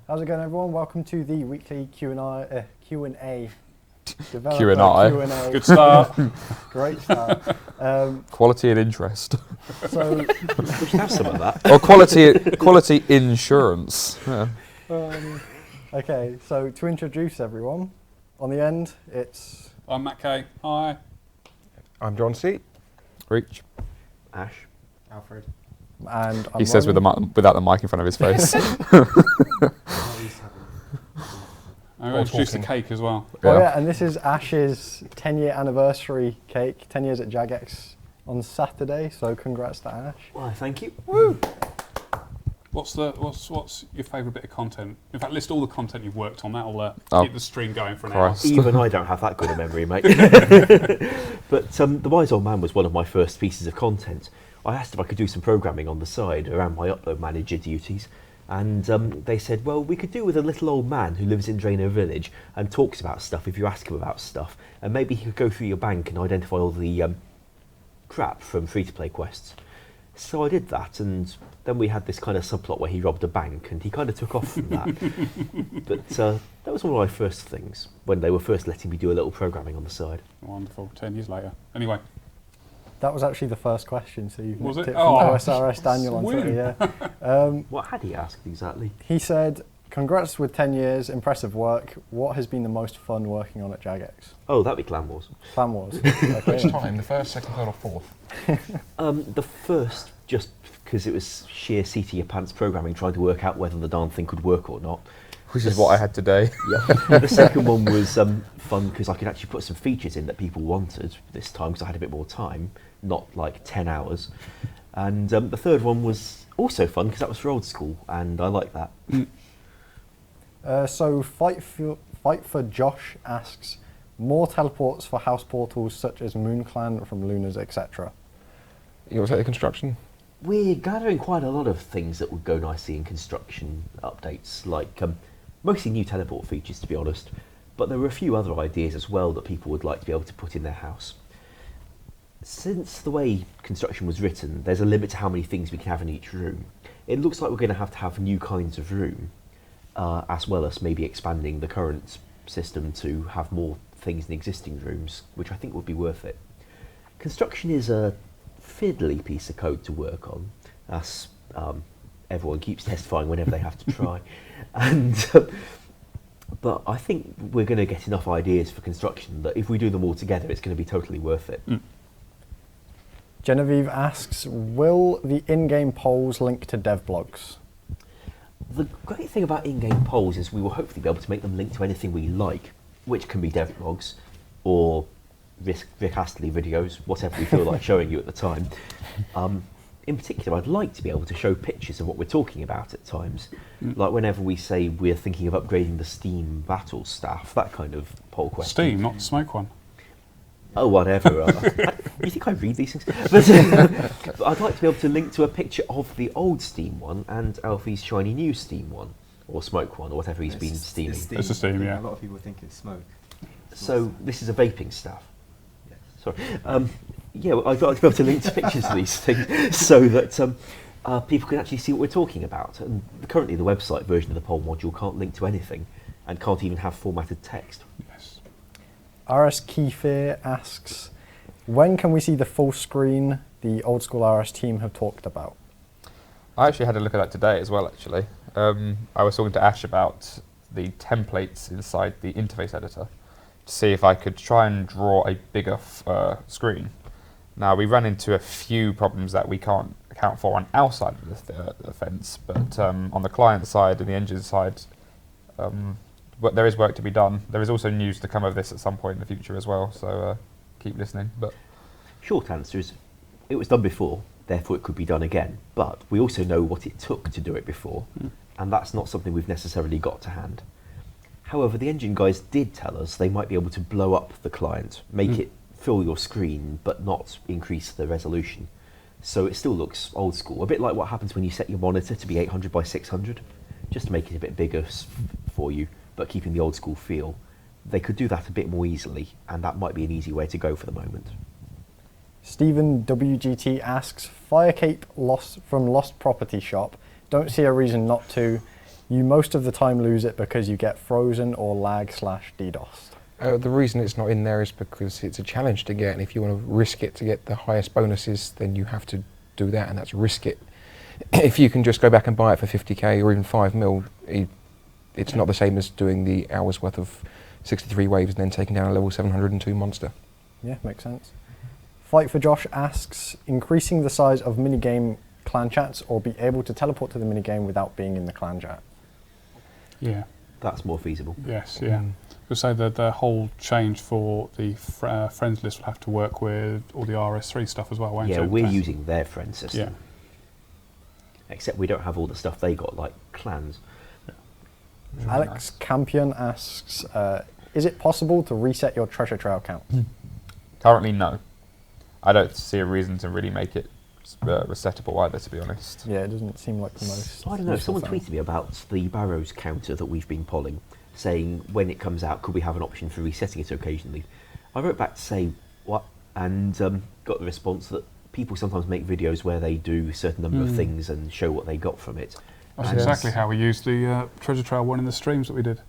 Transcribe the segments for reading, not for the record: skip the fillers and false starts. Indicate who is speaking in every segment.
Speaker 1: How's it going, everyone? Welcome to the weekly Q&A.
Speaker 2: Q&A.
Speaker 3: Good start.
Speaker 1: Great start.
Speaker 2: Quality and interest.
Speaker 1: So
Speaker 4: we should have some of that.
Speaker 2: Or quality insurance. Yeah.
Speaker 1: Okay, so to introduce everyone, on the end, it's...
Speaker 3: I'm Matt Kay. Hi.
Speaker 5: I'm John C.
Speaker 2: Reach.
Speaker 4: Ash.
Speaker 5: Alfred.
Speaker 1: And I'm
Speaker 2: He says
Speaker 1: Ronan.
Speaker 2: without the mic in front of his face.
Speaker 3: I'm going to introduce the cake as well.
Speaker 1: Oh yeah, and this is Ash's 10-year anniversary cake, 10 years at Jagex on Saturday, so congrats to Ash.
Speaker 4: Why, thank you.
Speaker 3: Woo! What's your favourite bit of content? In fact, list all the content you've worked on. That'll keep the stream going for an hour.
Speaker 4: Even I don't have that good a memory, mate. But The Wise Old Man was one of my first pieces of content. I asked if I could do some programming on the side around my upload manager duties, and they said, well, we could do with a little old man who lives in Drano Village and talks about stuff if you ask him about stuff, and maybe he could go through your bank and identify all the crap from free-to-play quests. So I did that, and then we had this kind of subplot where he robbed a bank, and he kind of took off from that. But that was one of my first things, when they were first letting me do a little programming on the side.
Speaker 3: Wonderful, 10 years later. Anyway.
Speaker 1: That was actually the first question, so you
Speaker 3: Was
Speaker 1: nicked
Speaker 3: it?
Speaker 1: it from
Speaker 3: Oh,
Speaker 1: OSRS Daniel on Twitter, yeah.
Speaker 4: What had he asked exactly?
Speaker 1: He said, congrats with 10 years, impressive work. What has been the most fun working on at Jagex?
Speaker 4: Oh, that'd be Clan Wars.
Speaker 1: Clan Wars.
Speaker 5: Which time? The first, second, third or fourth?
Speaker 4: The first, just because it was sheer seat of your pants programming, trying to work out whether the darn thing could work or not.
Speaker 2: Which is what I had today.
Speaker 4: Yeah. The second one was fun because I could actually put some features in that people wanted this time because I had a bit more time, not like 10 hours. And the third one was also fun because that was for Old School, and I like that.
Speaker 1: So Fight for Josh asks, more teleports for house portals such as Moon Clan from Lunas, etc.
Speaker 5: You want to take the construction?
Speaker 4: We're gathering quite a lot of things that would go nicely in construction updates, like mostly new teleport features, to be honest, but there were a few other ideas as well that people would like to be able to put in their house. Since the way construction was written, there's a limit to how many things we can have in each room. It looks like we're going to have new kinds of room, as well as maybe expanding the current system to have more things in existing rooms, which I think would be worth it. Construction is a fiddly piece of code to work on, as everyone keeps testifying whenever they have to try. But I think we're going to get enough ideas for construction that if we do them all together, it's going to be totally worth it.
Speaker 1: Genevieve asks, will the in-game polls link to dev blogs?
Speaker 4: The great thing about in-game polls is we will hopefully be able to make them link to anything we like, which can be dev blogs or Rick Astley videos, whatever we feel like showing you at the time. In particular, I'd like to be able to show pictures of what we're talking about at times. Like whenever we say we're thinking of upgrading the Steam battle staff, that kind of poll question.
Speaker 3: Steam, not the smoke one.
Speaker 4: Oh, whatever. You think I read these things? But I'd like to be able to link to a picture of the old Steam one and Alfie's shiny new Steam one, or smoke one, or whatever he's been steaming.
Speaker 3: It's a Steam, yeah.
Speaker 6: A lot of people think it's smoke.
Speaker 4: So this is a vaping staff. Sorry. Yeah, well, I'd like to be able to link to pictures of these things so that people can actually see what we're talking about. And currently the website version of the poll module can't link to anything and can't even have formatted text.
Speaker 3: Yes.
Speaker 1: RS Keyfear asks, when can we see the full screen the Old School RS team have talked about?
Speaker 2: I actually had a look at that today as well, actually. I was talking to Ash about the templates inside the interface editor to see if I could try and draw a bigger screen. Now, we run into a few problems that we can't account for on our side of the fence, but on the client side and the engine side, but there is work to be done. There is also news to come of this at some point in the future as well, so keep listening. But
Speaker 4: short answer is, it was done before, therefore it could be done again. But we also know what it took to do it before, and that's not something we've necessarily got to hand. However, the engine guys did tell us they might be able to blow up the client, make it fill your screen, but not increase the resolution. So it still looks old school, a bit like what happens when you set your monitor to be 800 by 600, just to make it a bit bigger for you, but keeping the old school feel. They could do that a bit more easily, and that might be an easy way to go for the moment.
Speaker 1: Stephen WGT asks, Firecape from Lost Property Shop. Don't see a reason not to. You most of the time lose it because you get frozen or lag/DDoS.
Speaker 5: The reason it's not in there is because it's a challenge to get, and if you want to risk it to get the highest bonuses, then you have to do that, and that's risk it. If you can just go back and buy it for 50k or even 5 mil, it's not the same as doing the hours worth of 63 waves and then taking down a level 702 monster.
Speaker 1: Yeah, makes sense. Fight for Josh asks, increasing the size of minigame clan chats or be able to teleport to the minigame without being in the clan chat?
Speaker 3: Yeah.
Speaker 4: That's more feasible.
Speaker 3: Yes, yeah. We'll say that the whole change for the friends list will have to work with all the RS3 stuff as well, won't it?
Speaker 4: Yeah, we're using their friend system.
Speaker 3: Yeah.
Speaker 4: Except we don't have all the stuff they got, like clans.
Speaker 1: Alex Campion asks, is it possible to reset your treasure trail count?
Speaker 2: Currently, no. I don't see a reason to really make it resettable either, to be honest.
Speaker 1: Yeah, it doesn't seem like the most.
Speaker 4: I don't know,
Speaker 1: useful
Speaker 4: someone
Speaker 1: thing.
Speaker 4: tweeted me about the Barrows counter that we've been polling, saying when it comes out, could we have an option for resetting it occasionally? I wrote back to say, what? And got the response that people sometimes make videos where they do a certain number of things and show what they got from it.
Speaker 3: That's
Speaker 4: And
Speaker 3: exactly how we used the treasure trail one in the streams that we did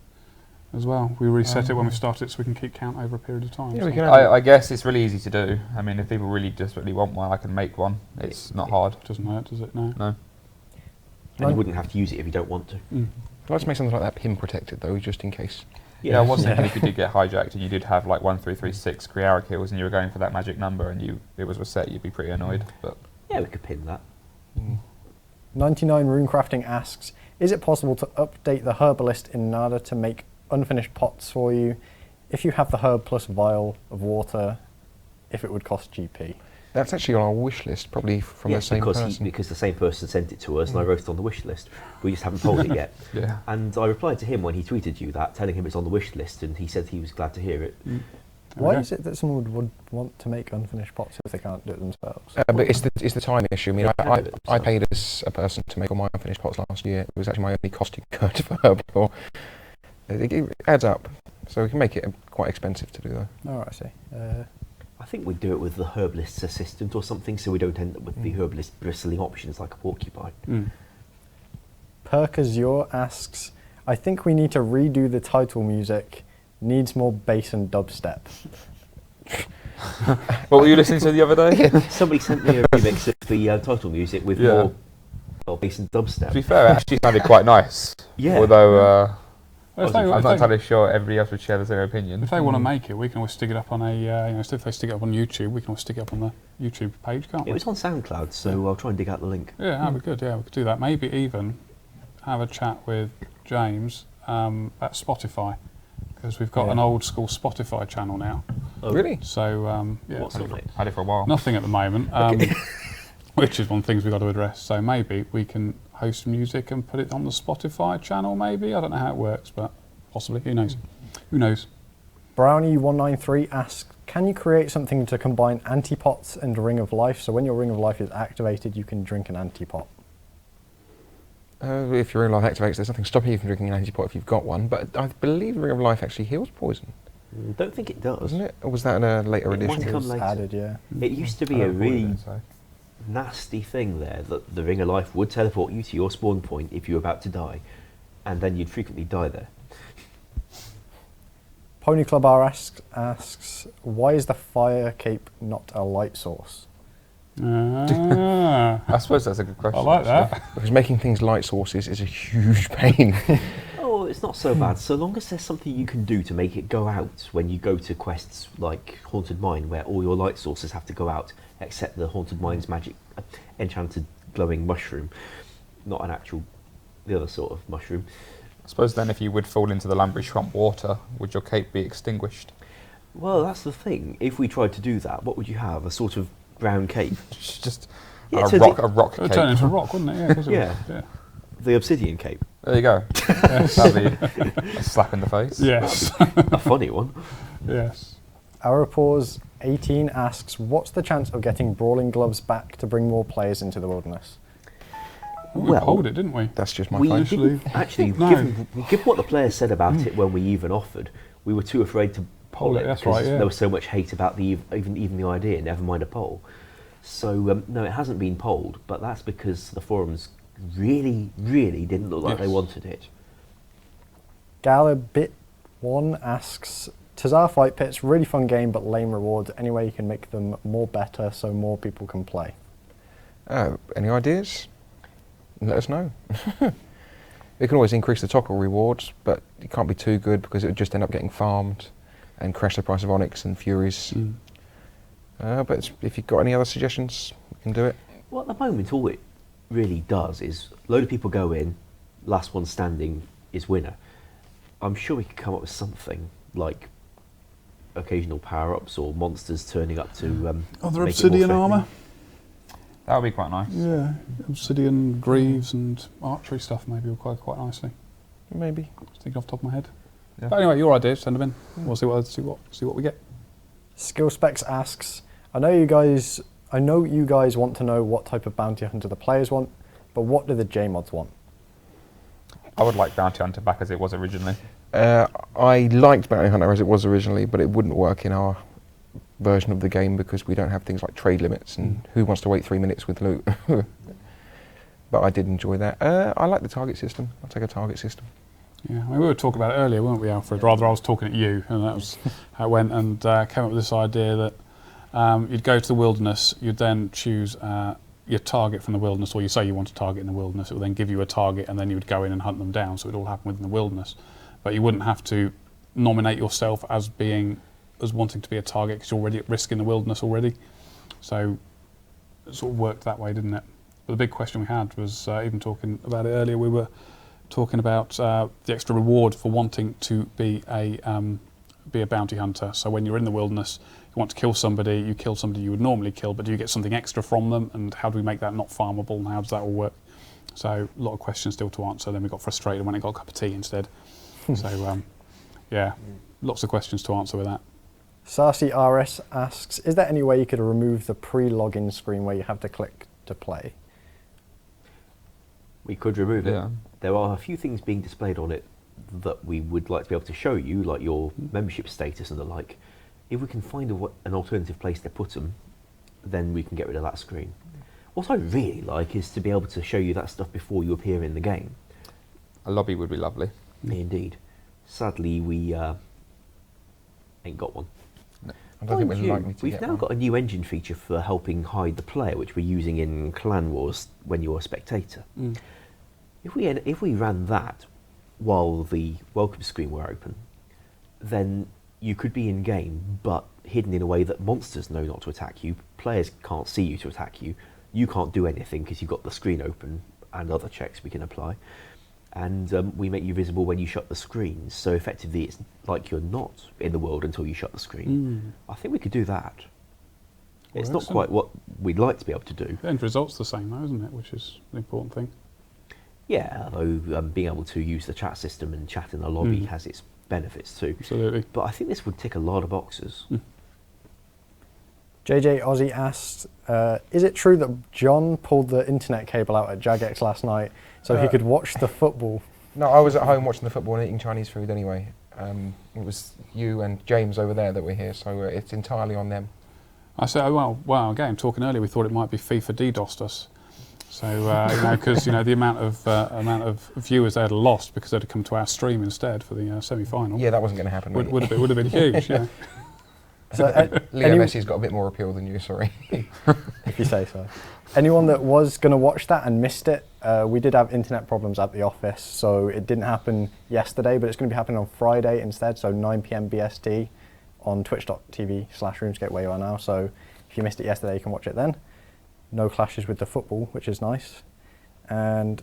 Speaker 3: as well. We reset it when we started it so we can keep count over a period of time.
Speaker 5: Yeah,
Speaker 3: so.
Speaker 5: we can have
Speaker 2: I guess it's really easy to do. I mean, if people really desperately want one, I can make one. It's not hard.
Speaker 3: Doesn't hurt, does it? No.
Speaker 2: No.
Speaker 4: And you wouldn't have to use it if you don't want to.
Speaker 5: I'd like to make something like that pin protected though, just in case.
Speaker 2: Yeah, I was thinking if you did get hijacked and you did have like 1336 Kriara kills and you were going for that magic number and it was reset, you'd be pretty annoyed. But
Speaker 4: Yeah, we could pin that.
Speaker 1: 99 Runecrafting asks, is it possible to update the herbalist in Nada to make unfinished pots for you if you have the herb plus vial of water, if it would cost GP?
Speaker 5: That's actually on our wish list, probably from the
Speaker 4: Yes,
Speaker 5: same
Speaker 4: because
Speaker 5: person.
Speaker 4: because the same person sent it to us and I wrote it on the wish list. We just haven't told it yet.
Speaker 2: yeah.
Speaker 4: And I replied to him when he tweeted you that, telling him it's on the wish list, and he said he was glad to hear it.
Speaker 1: Why
Speaker 3: Okay.
Speaker 1: is it that someone would want to make unfinished pots if they can't do it themselves?
Speaker 5: But it's the time issue. I mean,
Speaker 4: They can do it
Speaker 5: I
Speaker 4: themselves.
Speaker 5: paid as a person to make all my unfinished pots last year. It was actually my only cost incurred for Herbal. It adds up, so we can make it quite expensive to do though.
Speaker 1: Oh, I see.
Speaker 4: I think we'd do it with the herbalist's assistant or something, so we don't end up with the herbalist bristling options like a porcupine.
Speaker 1: Perkazure asks, I think we need to redo the title music. Needs more bass and dubstep.
Speaker 2: What were you listening to the other day?
Speaker 4: Somebody sent me a remix of the title music with
Speaker 2: Yeah.
Speaker 4: more bass and
Speaker 2: To be
Speaker 4: dubstep.
Speaker 2: fair, it actually sounded quite nice.
Speaker 4: Yeah.
Speaker 2: Although
Speaker 3: If
Speaker 2: I'm not
Speaker 3: they,
Speaker 2: entirely sure everybody else would share the same opinion.
Speaker 3: if they want to make it, we can always stick it up on a, if they stick it up on YouTube, we can always stick it up on the YouTube page, can't we?
Speaker 4: It was on SoundCloud, so I'll try and dig out the link.
Speaker 3: Yeah, that'd be good. Yeah, we could do that. Maybe even have a chat with James at Spotify, because we've got an old school Spotify channel now.
Speaker 4: Oh,
Speaker 5: Really?
Speaker 3: So yeah,
Speaker 4: What's on it?
Speaker 2: Had it for a while.
Speaker 3: nothing at the moment, which is one of the things we've got to address. So maybe we can host music and put it on the Spotify channel. Maybe I don't know how it works, but possibly. Who knows? Who knows?
Speaker 1: Brownie193 asks, can you create something to combine antipots and Ring of Life? So when your Ring of Life is activated, you can drink an antipot.
Speaker 5: If your Ring of Life activates, there's nothing stopping you from drinking an antipot if you've got one. But I believe Ring of Life actually heals poison,
Speaker 4: Don't think it does.
Speaker 5: doesn't it? Or was that in a later
Speaker 4: It might
Speaker 5: edition?
Speaker 4: come
Speaker 1: It's
Speaker 4: later.
Speaker 1: added, yeah.
Speaker 4: It used to
Speaker 2: I
Speaker 4: be
Speaker 2: don't
Speaker 4: a
Speaker 2: recall it
Speaker 4: really
Speaker 2: then, so.
Speaker 4: nasty thing there, that the Ring of Life would teleport you to your spawn point if you were about to die, and then you'd frequently die there.
Speaker 1: Pony Club R asks, why is the fire cape not a light source?
Speaker 3: Ah,
Speaker 2: I suppose that's a good question.
Speaker 3: I like
Speaker 2: actually.
Speaker 3: that.
Speaker 5: Because making things light sources is a huge pain.
Speaker 4: Oh, it's not so bad, so long as there's something you can do to make it go out when you go to quests like Haunted Mine, where all your light sources have to go out, except the Haunted Mine's magic enchanted glowing mushroom, not an actual, the other sort of mushroom.
Speaker 2: I suppose then if you would fall into the Lambry Swamp water, would your cape be extinguished?
Speaker 4: Well, that's the thing. If we tried to do that, what would you have? A sort of brown cape?
Speaker 2: Just
Speaker 4: Yeah,
Speaker 2: a
Speaker 4: so
Speaker 2: rock
Speaker 3: It would
Speaker 2: cape.
Speaker 3: turn into a rock, wouldn't it? Yeah, of course it
Speaker 4: Yeah.
Speaker 3: would. Yeah.
Speaker 4: The obsidian cape.
Speaker 2: There you go. That'd be a slap in the face.
Speaker 3: Yes.
Speaker 4: A funny one.
Speaker 3: Yes.
Speaker 1: Arapause 18 asks, what's the chance of getting Brawling Gloves back to bring more players into the wilderness?
Speaker 3: We
Speaker 4: Well,
Speaker 3: pulled it, didn't we?
Speaker 5: That's just my
Speaker 4: We
Speaker 5: phone.
Speaker 4: didn't actually,
Speaker 3: No.
Speaker 4: given what the players said about it when we even offered, we were too afraid to poll it.
Speaker 3: That's
Speaker 4: because
Speaker 3: right, yeah.
Speaker 4: There was so much hate about the even the idea, never mind a poll. So no, it hasn't been polled, but that's because the forums really, really didn't look like they
Speaker 3: Yes.
Speaker 4: wanted it.
Speaker 1: Galabit1 asks, Tazar Fight Pits, really fun game but lame rewards. Any way you can make them more better so more people can play?
Speaker 5: Any ideas? Let us know. We can always increase the toggle rewards, but it can't be too good because it would just end up getting farmed and crash the price of Onyx and Furies. But if you've got any other suggestions, we can do it.
Speaker 4: Well, at the moment, all it really does is a load of people go in, last one standing is winner. I'm sure we could come up with something like occasional power-ups or monsters turning up to
Speaker 3: Other
Speaker 4: make it more
Speaker 3: obsidian
Speaker 4: fair.
Speaker 3: armour?
Speaker 2: That would be quite nice.
Speaker 3: Yeah, obsidian, greaves and archery stuff maybe will go quite nicely.
Speaker 5: Maybe.
Speaker 3: Just thinking off the top of my head.
Speaker 2: Yeah.
Speaker 3: But anyway, your ideas, send them in. We'll see what we get.
Speaker 1: Skill Specs asks, I know you guys want to know what type of bounty hunter the players want, but what do the JMods want?
Speaker 2: I would like Bounty Hunter back as it was originally.
Speaker 5: I liked Bounty Hunter as it was originally, but it wouldn't work in our version of the game because we don't have things like trade limits and who wants to wait 3 minutes with loot. But I did enjoy that. I like the target system. I'll take a target system.
Speaker 3: Yeah, I mean, we were talking about it earlier, weren't we, Alfred? Rather, I was talking at you, and that was how it went, and came up with this idea that you'd go to the wilderness, you'd then choose your target from the wilderness, or you say you want a target in the wilderness, it will then give you a target, and then you would go in and hunt them down, so it would all happen within the wilderness. But you wouldn't have to nominate yourself as wanting to be a target because you're already at risk in the wilderness already. So it sort of worked that way, didn't it? But the big question we had was, even talking about it earlier, we were talking about the extra reward for wanting to be a bounty hunter. So when you're in the wilderness, you want to kill somebody you would normally kill, but do you get something extra from them? And how do we make that not farmable? And how does that all work? So a lot of questions still to answer. Then we got frustrated when it got a cup of tea instead. So yeah, lots of questions to answer with that.
Speaker 1: Sarsi RS asks, is there any way you could remove the pre-login screen where you have to click to play?
Speaker 4: We could remove it.
Speaker 2: Yeah.
Speaker 4: There are a few things being displayed on it that we would like to be able to show you, like your membership status and the like. If we can find an alternative place to put them, then we can get rid of that screen. What I really like is to be able to show you that stuff before you appear in the game.
Speaker 2: A lobby would be lovely.
Speaker 4: Indeed. Sadly, we ain't got one.
Speaker 5: I don't think
Speaker 4: Mind
Speaker 5: we'd
Speaker 4: you,
Speaker 5: like me to
Speaker 4: we've
Speaker 5: get
Speaker 4: now
Speaker 5: one.
Speaker 4: got a new engine feature for helping hide the player, which we're using in Clan Wars when you're a spectator. If we ran that while the welcome screen were open, then you could be in game, but hidden in a way that monsters know not to attack you. Players can't see you to attack you. You can't do anything because you've got the screen open and other checks we can apply. And we make you visible when you shut the screen. So effectively, it's like you're not in the world until you shut the screen. I think we could do that. It's not
Speaker 3: excellent.
Speaker 4: quite what we'd like to be able to do.
Speaker 3: The end result's the same though, isn't it? Which is the important thing.
Speaker 4: Yeah, although being able to use the chat system and chat in the lobby has its benefits too.
Speaker 3: Absolutely.
Speaker 4: But I think this would tick a lot of boxes.
Speaker 1: JJ Aussie asked, is it true that John pulled the internet cable out at Jagex last night so he could watch the football?
Speaker 5: No, I was at home watching the football and eating Chinese food anyway. It was you and James over there that were here, so it's entirely on them.
Speaker 3: I said, oh, well, again, talking earlier, we thought it might be FIFA DDoSed us. So, because the amount of viewers they had lost because they'd come to our stream instead for the semi-final.
Speaker 5: Yeah, that wasn't going to happen.
Speaker 3: would have been huge. Yeah.
Speaker 1: So,
Speaker 5: Leo Messi's got a bit more appeal than you, sorry.
Speaker 1: if you say so. Anyone that was going to watch that and missed it, we did have internet problems at the office, so it didn't happen yesterday, but it's going to be happening on Friday instead, so 9 PM BST on twitch.tv/RuneScape where you are now. So if you missed it yesterday, you can watch it then. No clashes with the football, which is nice. And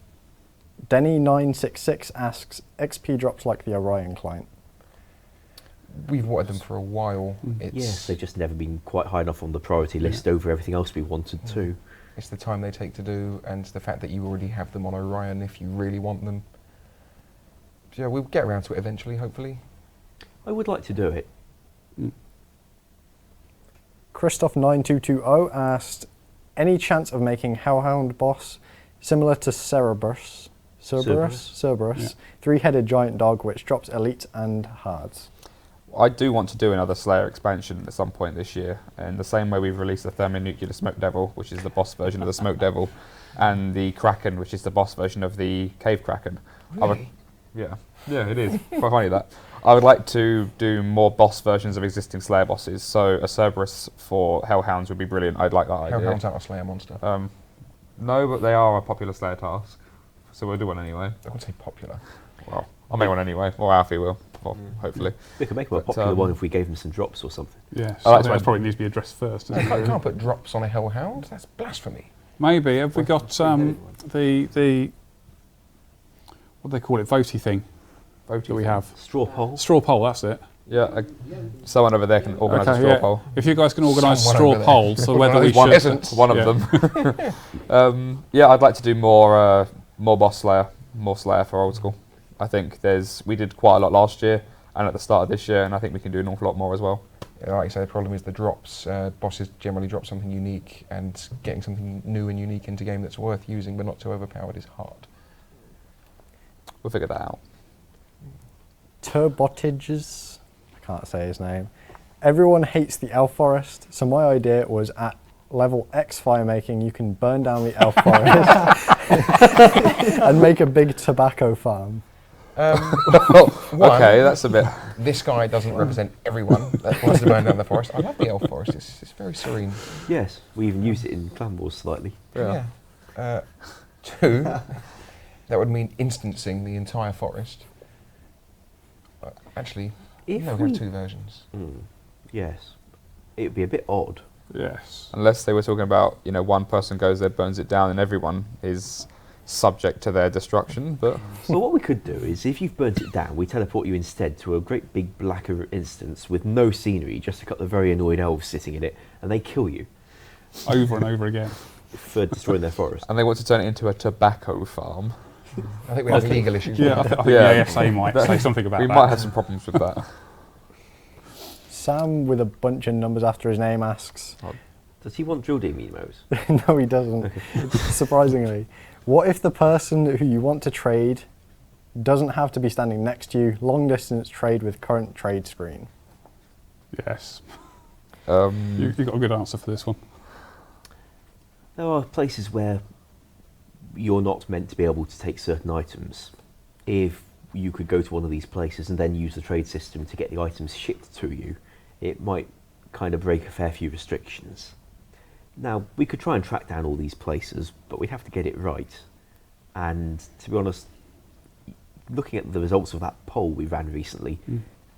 Speaker 1: Denny966 asks, XP drops like the Orion client.
Speaker 5: We've wanted them for a while.
Speaker 4: Yes, they've just never been quite high enough on the priority list over everything else we wanted to.
Speaker 5: It's the time they take to do, and the fact that you already have them on Orion if you really want them. So yeah, we'll get around to it eventually, hopefully.
Speaker 4: I would like to do it.
Speaker 1: Christoph9220 asked, any chance of making Hellhound boss similar to Cerberus,
Speaker 4: Cerberus.
Speaker 1: three-headed giant dog which drops elites and hards?
Speaker 2: I do want to do another Slayer expansion at some point this year, in the same way we've released the Thermonuclear Smoke Devil, which is the boss version of the Smoke Devil, and the Kraken, which is the boss version of the Cave Kraken.
Speaker 5: Really?
Speaker 2: Yeah, it is. Quite funny that. I would like to do more boss versions of existing Slayer bosses, so a Cerberus for Hellhounds would be brilliant. I'd like that idea.
Speaker 5: Hellhounds aren't a Slayer monster.
Speaker 2: No, but they are a popular Slayer task, so we'll do one anyway.
Speaker 5: I wouldn't say popular.
Speaker 2: Well, I'll make one anyway, or Alfie will, hopefully.
Speaker 4: We could make them a popular one if we gave them some drops or something.
Speaker 3: Yeah,
Speaker 2: Oh, that's
Speaker 3: that probably needs to be addressed first.
Speaker 5: You can't put drops on a Hellhound. That's blasphemy.
Speaker 3: Maybe. Have we got the what do they call it, votey thing that we have?
Speaker 4: Straw poll.
Speaker 3: Straw poll, that's it.
Speaker 2: Yeah, someone over there can organise a straw poll.
Speaker 3: If you guys can organise a
Speaker 5: Someone
Speaker 3: straw poll, so whether we
Speaker 2: One,
Speaker 3: should...
Speaker 2: one of them. Yeah, I'd like to do more boss Slayer, more Slayer for Old School. I think we did quite a lot last year and at the start of this year, and I think we can do an awful lot more as well.
Speaker 5: Yeah, like you say, the problem is the drops. Bosses generally drop something unique, and getting something new and unique into game that's worth using but not too overpowered is hard.
Speaker 2: We'll figure that out.
Speaker 1: Turbotages, I can't say his name. Everyone hates the elf forest, so my idea was at level X firemaking, you can burn down the elf forest and make a big tobacco farm.
Speaker 2: Okay, that's a bit...
Speaker 5: This guy doesn't represent everyone that wants to burn down the forest. I love the elf forest, it's very serene.
Speaker 4: Yes, we even use it in Clan Wars slightly.
Speaker 2: Yeah.
Speaker 5: Two, that would mean instancing the entire forest. Actually,
Speaker 4: If
Speaker 5: no, we
Speaker 4: we-
Speaker 5: have two versions.
Speaker 4: Yes, it would be a bit odd.
Speaker 3: Yes.
Speaker 2: Unless they were talking about, one person goes there, burns it down, and everyone is subject to their destruction, but...
Speaker 4: Well, what we could do is, if you've burnt it down, we teleport you instead to a great big black instance with no scenery, just a couple of very annoying elves sitting in it, and they kill you
Speaker 3: Over and over again.
Speaker 4: for destroying their forest.
Speaker 2: And they want to turn it into a tobacco farm.
Speaker 5: I think we have legal issues.
Speaker 3: Yeah, I think the
Speaker 2: Yeah.
Speaker 3: ASA might say something about
Speaker 2: We
Speaker 3: that.
Speaker 2: might have some problems with that.
Speaker 1: Sam, with a bunch of numbers after his name, asks,
Speaker 4: Does he want drill team emos?
Speaker 1: no he doesn't, surprisingly, what if the person who you want to trade doesn't have to be standing next to you, long distance trade with current trade screen?
Speaker 3: Yes. You've got a good answer for this one.
Speaker 4: There are places where you're not meant to be able to take certain items. If you could go to one of these places and then use the trade system to get the items shipped to you, it might kind of break a fair few restrictions. Now, we could try and track down all these places, but we'd have to get it right. And to be honest, looking at the results of that poll we ran recently,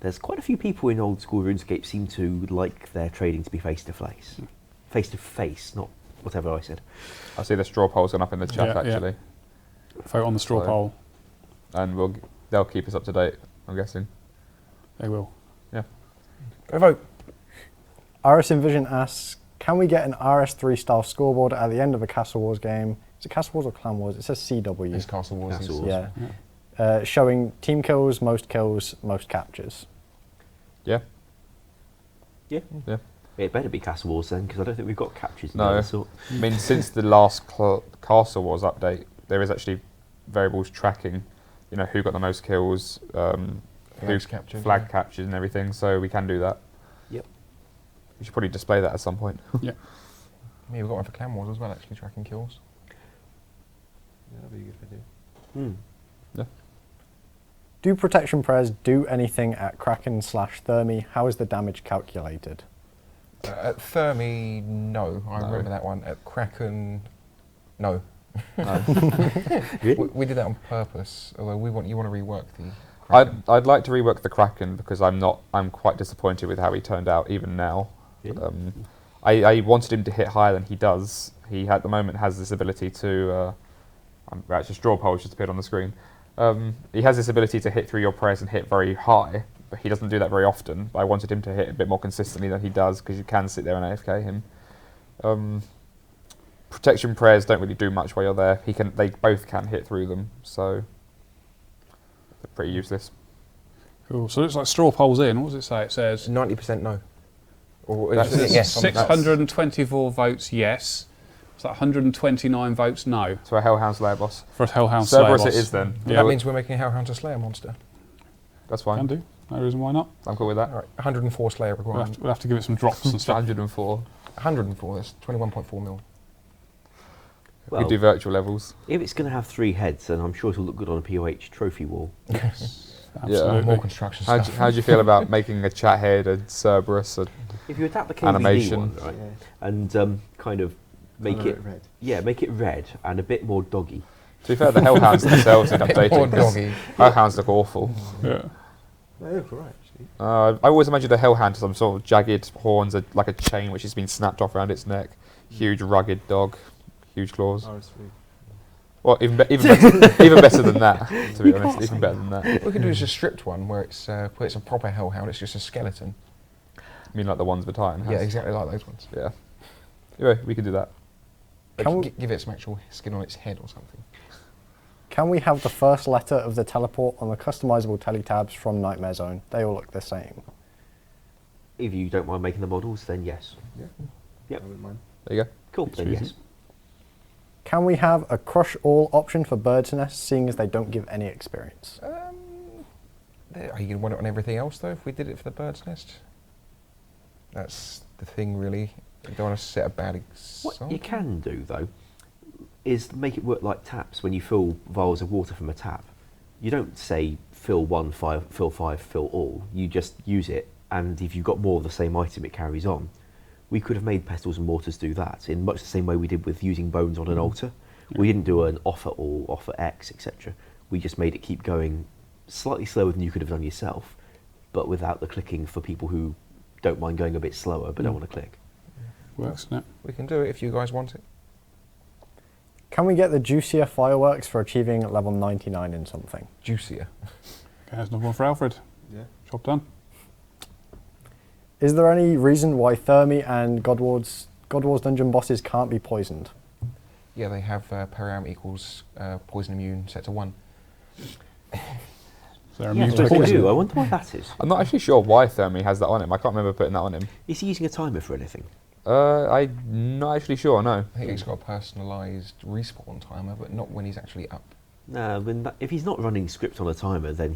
Speaker 4: there's quite a few people in Old School RuneScape seem to like their trading to be face-to-face. Face-to-face, not whatever I said.
Speaker 2: I see the straw poll's gone up in the chat,
Speaker 3: Yeah, yeah.
Speaker 2: actually.
Speaker 3: Vote on the straw
Speaker 2: So-
Speaker 3: poll.
Speaker 2: And they'll keep us up to date, I'm guessing.
Speaker 3: They will.
Speaker 2: Yeah.
Speaker 5: Go vote.
Speaker 1: RS Envision asks, can we get an RS3 style scoreboard at the end of a Castle Wars game? Is it Castle Wars or Clan Wars? It says CW.
Speaker 5: It's Castle Wars.
Speaker 4: Castle Wars.
Speaker 1: Yeah. Showing team kills, most captures.
Speaker 2: Yeah?
Speaker 4: Yeah.
Speaker 2: Yeah.
Speaker 4: It better be Castle Wars then, because I don't think we've got captures.
Speaker 2: No.
Speaker 4: of that sort.
Speaker 2: I mean, since the last Castle Wars update, there is actually variables tracking, who got the most kills,
Speaker 5: Flags captured,
Speaker 2: flag
Speaker 5: yeah.
Speaker 2: captures and everything, so we can do that.
Speaker 4: Yep.
Speaker 2: We should probably display that at some point.
Speaker 3: Yeah.
Speaker 5: Yeah, we've got one for Clan Wars as well, actually, tracking kills.
Speaker 4: Yeah, that'd be a good idea.
Speaker 2: Yeah.
Speaker 1: Do protection prayers do anything at Kraken/Thermi? How is the damage calculated?
Speaker 5: At Thermi, no. I
Speaker 2: No.
Speaker 5: remember that one. At Kraken, no.
Speaker 4: Really?
Speaker 5: We did that on purpose, although you want to rework the Kraken.
Speaker 2: I'd like to rework the Kraken because I'm quite disappointed with how he turned out even now.
Speaker 4: Yeah.
Speaker 2: I wanted him to hit higher than he does. He at the moment has this ability to actually straw poll just appeared on the screen. He has this ability to hit through your prayers and hit very high, but he doesn't do that very often. But I wanted him to hit a bit more consistently than he does because you can sit there and AFK him. Protection prayers don't really do much while you're there. They both can hit through them, so they're pretty useless.
Speaker 3: Cool. So it looks like straw poll's in. What does it say? It says
Speaker 5: 90% no. Or
Speaker 2: That's
Speaker 5: is it yes on the-
Speaker 3: 624 votes yes. It's like 129 votes no
Speaker 2: So a Hellhound Slayer boss.
Speaker 3: for a Hellhound Slayer
Speaker 2: Cerberus
Speaker 3: boss.
Speaker 2: it is then.
Speaker 3: Yeah.
Speaker 5: That means we're making a Hellhound a Slayer monster.
Speaker 2: That's fine.
Speaker 3: Can do. No reason why not.
Speaker 2: I'm cool with that.
Speaker 5: All right, 104 Slayer requirement.
Speaker 3: We'll have to give it some drops and stuff.
Speaker 2: 104.
Speaker 5: 104, that's 21.4 mil.
Speaker 2: We do virtual levels.
Speaker 4: If it's going to have 3 heads, then I'm sure it'll look good on a POH trophy wall.
Speaker 3: Absolutely.
Speaker 5: More construction
Speaker 2: How
Speaker 5: stuff.
Speaker 2: do you feel about making a chat head, a Cerberus, a
Speaker 4: If you adapt the KVD
Speaker 2: animation?
Speaker 4: one, right, and kind of make
Speaker 6: Colour
Speaker 4: it
Speaker 6: red.
Speaker 4: yeah, make it red and a bit more doggy.
Speaker 2: To be fair, the Hellhounds themselves need
Speaker 5: More
Speaker 2: updating. 'cause
Speaker 5: doggy.
Speaker 2: Hellhounds look awful.
Speaker 3: Yeah.
Speaker 6: They look alright actually.
Speaker 2: I always imagined a Hellhound as some sort of jagged horns, like a chain which has been snapped off around its neck. Huge, rugged dog, huge claws.
Speaker 6: RS3.
Speaker 2: Well, even better than that, to be honest. Even better than that.
Speaker 5: What we can do is a stripped one where it's a proper hellhound, it's just a skeleton.
Speaker 2: I mean, like the ones the Titan has.
Speaker 5: Yeah, exactly like those ones.
Speaker 2: Yeah. Anyway, we could do that.
Speaker 5: But
Speaker 1: Can we-
Speaker 5: give it some actual skin on its head or something.
Speaker 1: Can we have the first letter of the teleport on the customizable teletabs from Nightmare Zone? They all look the same.
Speaker 4: If you don't mind making the models, then yes.
Speaker 6: Yeah.
Speaker 4: Yep.
Speaker 6: I wouldn't mind.
Speaker 2: There you go.
Speaker 4: Cool. Then
Speaker 3: easy.
Speaker 4: yes.
Speaker 1: Can we have a crush all option for Bird's Nest, seeing as they don't give any experience?
Speaker 5: Are you going to want it on everything else though, if we did it for the bird's nest? That's the thing really. You don't want to set a bad example.
Speaker 4: What you can do though is make it work like taps. When you fill vials of water from a tap, you don't say fill 1, 5, fill 5, fill all. You just use it, and if you've got more of the same item, it carries on. We could have made pestles and mortars do that in much the same way we did with using bones on an altar. We didn't do an offer all, offer X, etc. We just made it keep going slightly slower than you could have done yourself, but without the clicking for people who don't mind going a bit slower but don't want to click.
Speaker 3: Works, doesn't it?
Speaker 5: We can do it if you guys want it.
Speaker 1: Can we get the juicier fireworks for achieving level 99 in something?
Speaker 5: Juicier.
Speaker 3: Okay, there's another one for Alfred.
Speaker 6: Yeah.
Speaker 3: Job done.
Speaker 1: Is there any reason why Thermi and God Wars dungeon bosses can't be poisoned?
Speaker 5: Yeah, they have per equals poison immune set to 1.
Speaker 3: So they're
Speaker 4: Yeah,
Speaker 3: immune to
Speaker 4: they
Speaker 3: poison.
Speaker 4: do. I wonder why that is.
Speaker 2: I'm not actually sure why Thermi has that on him. I can't remember putting that on him.
Speaker 4: Is he using a timer for anything?
Speaker 2: I'm not actually sure, no.
Speaker 5: I think he's got a personalised respawn timer, but not when he's actually up.
Speaker 4: No, if he's not running script on a timer, then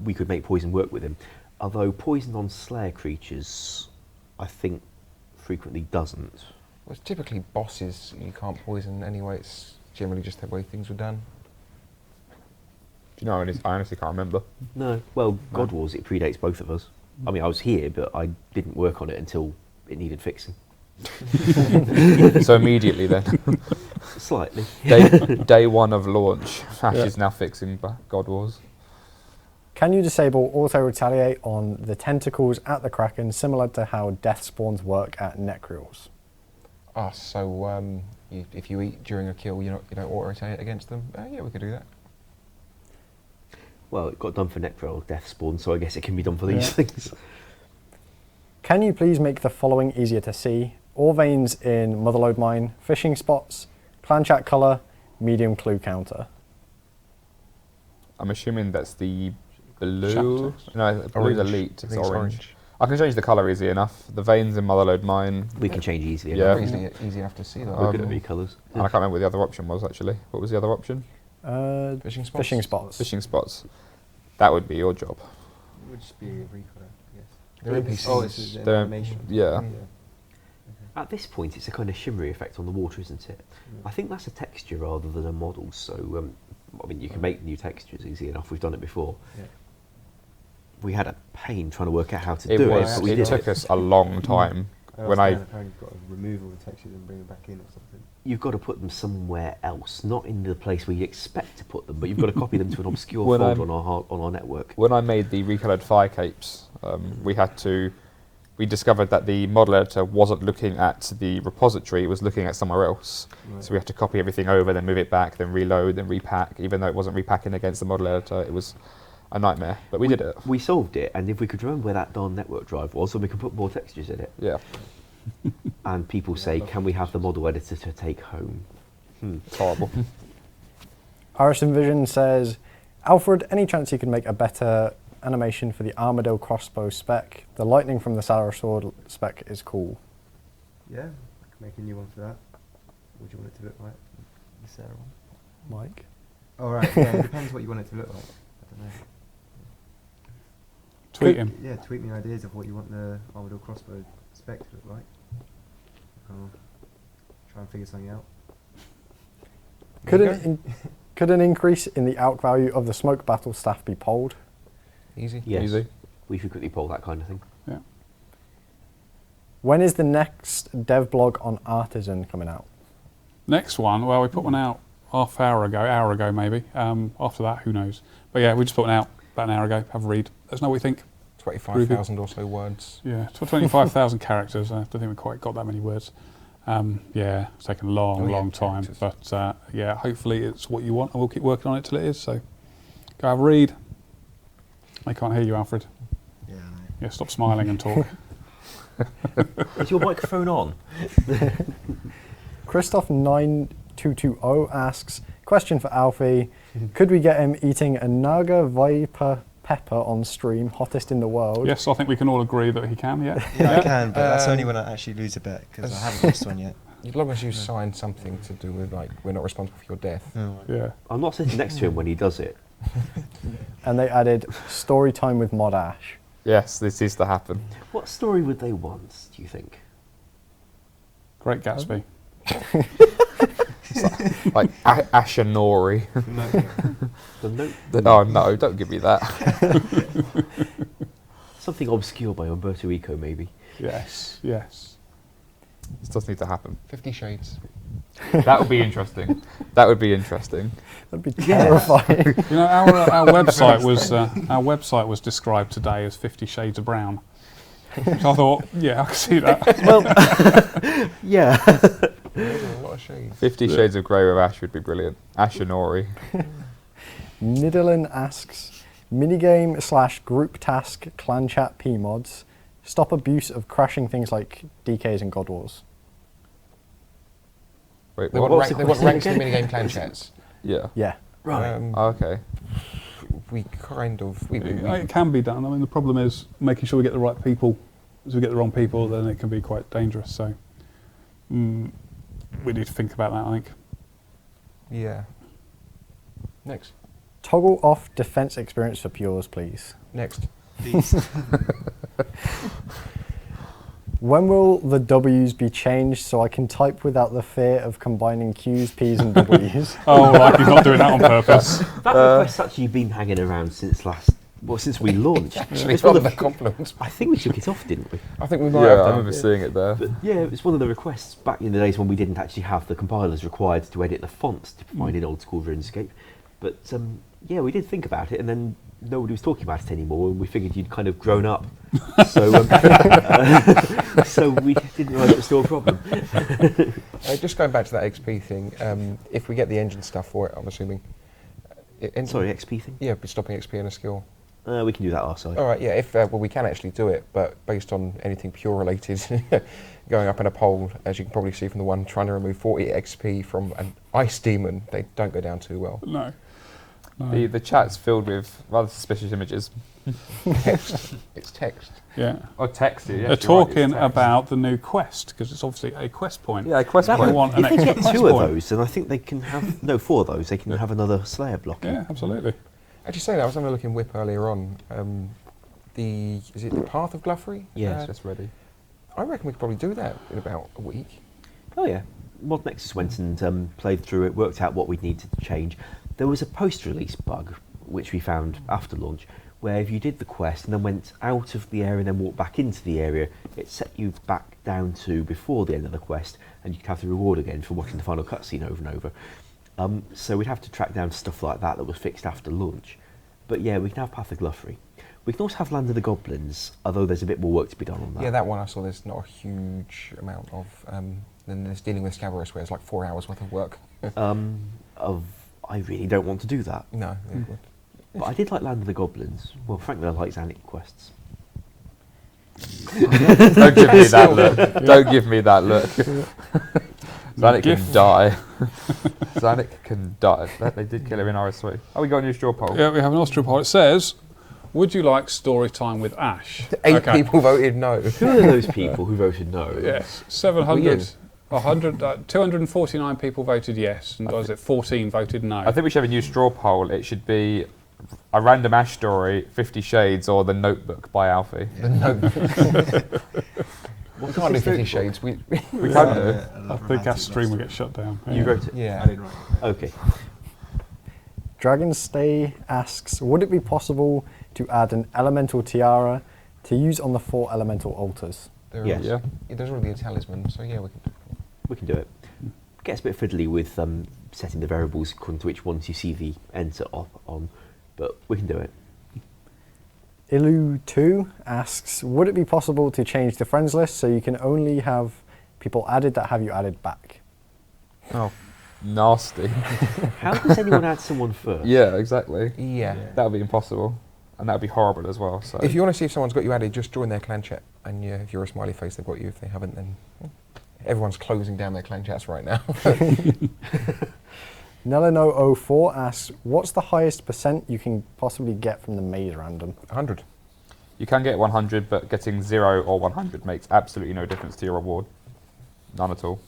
Speaker 4: we could make poison work with him. Although poison on Slayer creatures, I think, frequently doesn't.
Speaker 5: Well, it's typically bosses you can't poison anyway. It's generally just the way things were done.
Speaker 2: Do you know, I honestly can't remember.
Speaker 4: No. Well, God Wars, it predates both of us. I mean, I was here, but I didn't work on it until it needed fixing.
Speaker 2: So immediately then,
Speaker 4: Slightly.
Speaker 2: day one of launch, Ash
Speaker 1: Yeah.
Speaker 2: is now fixing God Wars.
Speaker 1: Can you disable auto-retaliate on the tentacles at the Kraken, similar to how death spawns work at Necreals?
Speaker 5: So if you eat during a kill, you don't auto-retaliate against them? Yeah, we could do that.
Speaker 4: Well, it got done for Necro Death Spawn, so I guess it can be done for these things.
Speaker 1: Can you please make the following easier to see? All veins in Motherlode Mine, fishing spots, clan chat colour, medium clue counter.
Speaker 2: I'm assuming that's the blue.
Speaker 3: Chapter.
Speaker 2: No, blue's
Speaker 5: Orange.
Speaker 2: elite.
Speaker 5: I
Speaker 2: It's
Speaker 5: think
Speaker 2: orange. I can change the colour easy enough. The veins in Motherlode Mine.
Speaker 4: We can change easily.
Speaker 2: Yeah.
Speaker 4: enough.
Speaker 5: Easy enough to see that.
Speaker 4: We're good at recolours.
Speaker 2: And I can't remember what the other option was actually. What was the other option?
Speaker 5: Fishing spots?
Speaker 1: Fishing spots.
Speaker 2: Fishing spots. That would be your job.
Speaker 6: It would just be a recolor, yes.
Speaker 5: They're NPCs.
Speaker 6: Oh, this is an
Speaker 2: They're-
Speaker 6: animation.
Speaker 2: yeah.
Speaker 4: At this point, it's a kind of shimmery effect on the water, isn't it? I think that's a texture rather than a model. So, I mean, you can make new textures easy enough. We've done it before.
Speaker 6: Yeah.
Speaker 4: We had a pain trying to work out how to
Speaker 2: It
Speaker 4: do
Speaker 2: was.
Speaker 4: it, but we
Speaker 2: It
Speaker 4: did
Speaker 2: took
Speaker 4: it.
Speaker 2: us a long time. When I
Speaker 6: apparently you've got to remove all the textures and bring them back in or something.
Speaker 4: You've got to put them somewhere else, not in the place where you expect to put them, but you've got to copy them to an obscure
Speaker 2: When
Speaker 4: folder on our network.
Speaker 2: when I made the recoloured fire capes, we discovered that the model editor wasn't looking at the repository, it was looking at somewhere else.
Speaker 6: Right.
Speaker 2: So we had to copy everything over, then move it back, then reload, then repack. Even though it wasn't repacking against the model editor, it was a nightmare. But we did it.
Speaker 4: We solved it, and if we could remember where that darn network drive was, then we could put more textures in it.
Speaker 2: Yeah,
Speaker 4: And people say, can we have the model editor to take home?
Speaker 2: it's horrible.
Speaker 1: Iris Envision says, Alfred, any chance you could make a better animation for the Armadillo crossbow spec? The lightning from the Salar sword spec is cool.
Speaker 6: Yeah, I can make a new one for that. What do you want it to look like? The Sarah one?
Speaker 1: Mike?
Speaker 6: All right, yeah, it depends what you want it to look like. I don't know.
Speaker 3: tweet him.
Speaker 6: Yeah, tweet me ideas of what you want the Armador crossbow spec to look like. I'll try and figure something out.
Speaker 1: Could an increase in the alch value of the smoke battle staff be polled?
Speaker 5: Easy.
Speaker 4: Yes.
Speaker 2: Easy.
Speaker 4: We should quickly poll that kind of thing.
Speaker 3: Yeah.
Speaker 1: When is the next dev blog on Artisan coming out?
Speaker 3: Next one, well, we put one out hour ago maybe. After that, who knows? But yeah, we just put one out about an hour ago. Have a read. Let us know what you think.
Speaker 5: 25,000 or so words.
Speaker 3: Yeah, 25,000 characters. I don't think we quite got that many words. Yeah, it's taken a long time.
Speaker 5: characters.
Speaker 3: But yeah, hopefully it's what you want, and we'll keep working on it till it is. So go have a read. I can't hear you, Alfred.
Speaker 6: Yeah, I know.
Speaker 3: Yeah, stop smiling and talk.
Speaker 4: Is your microphone on?
Speaker 1: Christoph9220 asks, question for Alfie, could we get him eating a Naga Viper pepper on stream, hottest in the world?
Speaker 3: Yes, I think we can all agree that he can, yeah.
Speaker 6: Yeah, I can, but that's only when I actually lose a bet, because I haven't lost one yet.
Speaker 5: As long as you sign something to do with, like, we're not responsible for your death.
Speaker 6: Oh,
Speaker 3: Yeah.
Speaker 4: I'm not sitting next to him when he does it.
Speaker 1: And they added story time with Mod Ash.
Speaker 2: Yes, this is to happen.
Speaker 4: What story would they want, do you think?
Speaker 3: Great Gatsby.
Speaker 2: Like Ashanori.
Speaker 4: The note,
Speaker 2: Oh no, don't give me that.
Speaker 4: something obscure by Umberto Eco, maybe.
Speaker 3: Yes, yes.
Speaker 2: This does need to happen.
Speaker 5: 50 Shades.
Speaker 2: That would be interesting. That would be interesting.
Speaker 1: That'd be terrifying.
Speaker 3: You know, our website was described today as 50 Shades of Brown. Which I thought, yeah, I can see that.
Speaker 4: Well, yeah.
Speaker 5: There's a lot of shades.
Speaker 2: 50 Shades of Grey with Ash would be brilliant. Ashanori.
Speaker 1: Nidalin asks, minigame / group task clan chat P-mods, stop abuse of crashing things like DKs and God Wars.
Speaker 2: Wait,
Speaker 5: They
Speaker 2: what?
Speaker 5: want, they want ranks in the minigame clan chats.
Speaker 2: Yeah.
Speaker 1: Yeah.
Speaker 4: Right.
Speaker 2: Oh, okay.
Speaker 5: We kind of... We,
Speaker 3: It can be done. I mean, the problem is making sure we get the right people. If we get the wrong people, then it can be quite dangerous. So we need to think about that, I think.
Speaker 5: yeah. Next.
Speaker 1: Toggle off defense experience for pures, please.
Speaker 5: Next.
Speaker 1: When will the W's be changed so I can type without the fear of combining Q's, P's and W's?
Speaker 3: Oh, like he's not doing that on purpose.
Speaker 4: That request's actually been hanging around since since we launched.
Speaker 5: Actually,
Speaker 4: It's one
Speaker 5: rather
Speaker 4: of
Speaker 5: than compliments.
Speaker 4: I think we took it off, didn't we?
Speaker 5: I think we might
Speaker 2: Yeah,
Speaker 5: have
Speaker 2: I
Speaker 5: done.
Speaker 2: remember seeing it there.
Speaker 4: But yeah, it was one of the requests back in the days when we didn't actually have the compilers required to edit the fonts to find in Old School RuneScape. But yeah, we did think about it, and then nobody was talking about it anymore, and we figured you'd kind of grown up. So, so we didn't realise it was still a problem.
Speaker 5: Just going back to that XP thing, if we get the engine stuff for it, I'm assuming.
Speaker 4: Sorry, XP thing?
Speaker 5: Yeah, but stopping XP in a skill.
Speaker 4: We can do that our side.
Speaker 5: All right, yeah, if well, we can actually do it, but based on anything pure related, going up in a poll, as you can probably see from the one trying to remove 40 XP from an ice demon, they don't go down too well.
Speaker 3: No. No.
Speaker 2: The chat's filled with rather suspicious images.
Speaker 5: Text. It's text.
Speaker 3: Yeah.
Speaker 2: Or text, yeah.
Speaker 3: They're talking about the new quest, because it's obviously a quest point.
Speaker 2: Yeah, a quest
Speaker 3: They
Speaker 2: point.
Speaker 3: want an
Speaker 4: If they
Speaker 3: extra
Speaker 4: get
Speaker 3: quest
Speaker 4: 2 of
Speaker 3: point.
Speaker 4: those, then I think they can have... No, 4 of those, they can have another Slayer block.
Speaker 3: Yeah, absolutely.
Speaker 5: Actually, saying that, I was having a look in Whip earlier on. Is it the Path of Gluffery?
Speaker 4: Yes.
Speaker 2: It's just ready.
Speaker 5: I reckon we could probably do that in about a week.
Speaker 4: Oh yeah. Mod Nexus went and played through it, worked out what we needed to change. There was a post-release bug, which we found after launch, where if you did the quest and then went out of the area and then walked back into the area, it set you back down to before the end of the quest, and you could have the reward again for watching the final cutscene over and over. So we'd have to track down stuff like that was fixed after launch. But yeah, we can have Path of Gluffery. We can also have Land of the Goblins, although there's a bit more work to be done on that.
Speaker 5: Yeah, that one I saw there's not a huge amount of... then there's dealing with Scabrous, where it's like 4 hours worth of work.
Speaker 4: I really don't want to do that.
Speaker 5: No.
Speaker 4: But I did like Land of the Goblins. Well, frankly, I like Xanic quests.
Speaker 2: Don't give me that look. Don't give me that look. Zanuck can die. Zanuck can die. They did kill him in RS3. Oh, we got a new straw poll.
Speaker 3: Yeah, we have an Austria poll. It says, would you like story time with Ash?
Speaker 5: 8 people voted no.
Speaker 4: Who are those people who voted no?
Speaker 3: Yes, 700. 249 people voted yes, and was it 14 voted no?
Speaker 2: I think we should have a new straw poll. It should be a random Ash story, 50 Shades, or The Notebook by Alfie.
Speaker 5: The Notebook. We can't do 50 Shades. We
Speaker 2: can't do.
Speaker 3: I think our stream will get shut down.
Speaker 4: You wrote it?
Speaker 5: Yeah.
Speaker 6: I didn't write it.
Speaker 4: Okay.
Speaker 1: Dragonstay asks, would it be possible to add an elemental tiara to use on the 4 elemental altars?
Speaker 4: Yes.
Speaker 2: Yeah.
Speaker 5: There's already a talisman, so yeah,
Speaker 4: We can do it. Gets a bit fiddly with setting the variables according to which ones you see the enter on, but we can do it.
Speaker 1: Ilu2 asks, would it be possible to change the friends list so you can only have people added that have you added back?
Speaker 5: Oh,
Speaker 2: Nasty.
Speaker 4: How does anyone add someone first?
Speaker 2: Yeah, exactly.
Speaker 5: yeah.
Speaker 2: That would be impossible. And that would be horrible as well. So.
Speaker 5: If you want to see if someone's got you added, just join their clan chat. And yeah, if you're a smiley face, they've got you. If they haven't, then everyone's closing down their clan chats right now.
Speaker 1: Nelano04 asks, what's the highest % you can possibly get from the maze random?
Speaker 5: 100.
Speaker 2: You can get 100, but getting 0 or 100 makes absolutely no difference to your reward. None at all.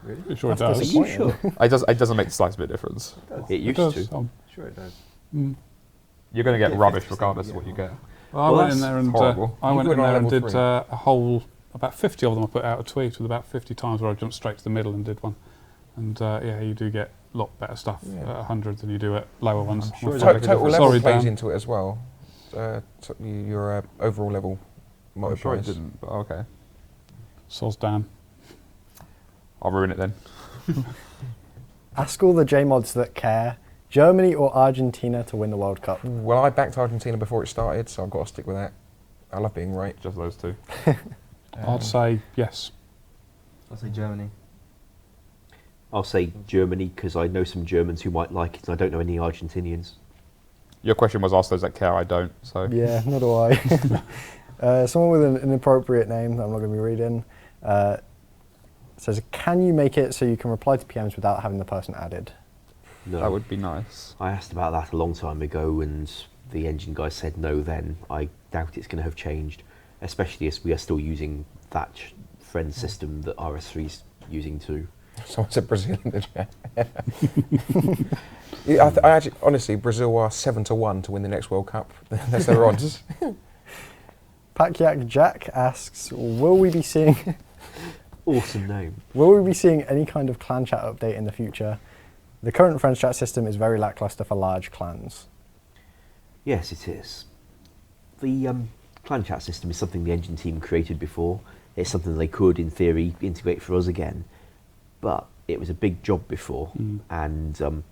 Speaker 6: Really?
Speaker 3: It sure
Speaker 1: That's
Speaker 3: does.
Speaker 4: Are you sure?
Speaker 2: It doesn't make the slightest bit of difference.
Speaker 4: It
Speaker 3: It
Speaker 4: used
Speaker 3: does.
Speaker 4: to.
Speaker 6: Sure it does.
Speaker 2: You're going to get
Speaker 6: Yeah,
Speaker 2: rubbish
Speaker 6: 50%,
Speaker 2: regardless of
Speaker 6: yeah.
Speaker 2: what you get.
Speaker 3: Well, I
Speaker 4: Well,
Speaker 3: went in
Speaker 4: that's
Speaker 3: there and
Speaker 2: horrible.
Speaker 3: I
Speaker 5: You
Speaker 3: went in
Speaker 5: went on
Speaker 3: there and
Speaker 5: level
Speaker 3: did
Speaker 5: 3.
Speaker 3: a whole, about 50 of them I put out a tweet with about 50 times where I jumped straight to the middle and did one. And yeah, you do get a lot better stuff
Speaker 5: Yeah.
Speaker 3: at 100 than you do at lower ones.
Speaker 6: sure
Speaker 3: I'm
Speaker 6: it
Speaker 3: afraid.
Speaker 6: does.
Speaker 5: Total level
Speaker 3: Sorry,
Speaker 5: plays
Speaker 3: Dan.
Speaker 5: into it as well. Your overall level
Speaker 2: I'm sure it
Speaker 5: multiplies.
Speaker 2: didn't, but okay.
Speaker 3: Soz Dan.
Speaker 2: I'll ruin it then.
Speaker 1: Ask all the JMods that care, Germany or Argentina to win the World Cup?
Speaker 5: Well, I backed Argentina before it started, so I've got to stick with that. I love being right.
Speaker 2: Just those two.
Speaker 3: I'd say yes.
Speaker 6: I'll say Germany.
Speaker 4: I'll say Germany because I know some Germans who might like it, and I don't know any Argentinians.
Speaker 2: Your question was ask those that care, I don't. So
Speaker 1: Yeah, nor do I. Someone with an inappropriate name that I'm not going to be reading says, can you make it so you can reply to PMs without having the person added?
Speaker 4: No.
Speaker 2: that would be nice.
Speaker 4: I asked about that a long time ago, and the engine guy said no then. I doubt it's going to have changed, especially as we are still using that friend system that RS3's using too.
Speaker 5: Someone said Brazil in the chat. Yeah, I actually, honestly, Brazil are 7-1 to win the next World Cup. That's their odds.
Speaker 1: Pakyak Jack asks, will we be seeing
Speaker 4: Awesome name.
Speaker 1: any kind of clan chat update in the future? The current friends chat system is very lackluster for large clans.
Speaker 4: Yes, it is. The clan chat system is something the engine team created before. It's something they could, in theory, integrate for us again. But it was a big job before, and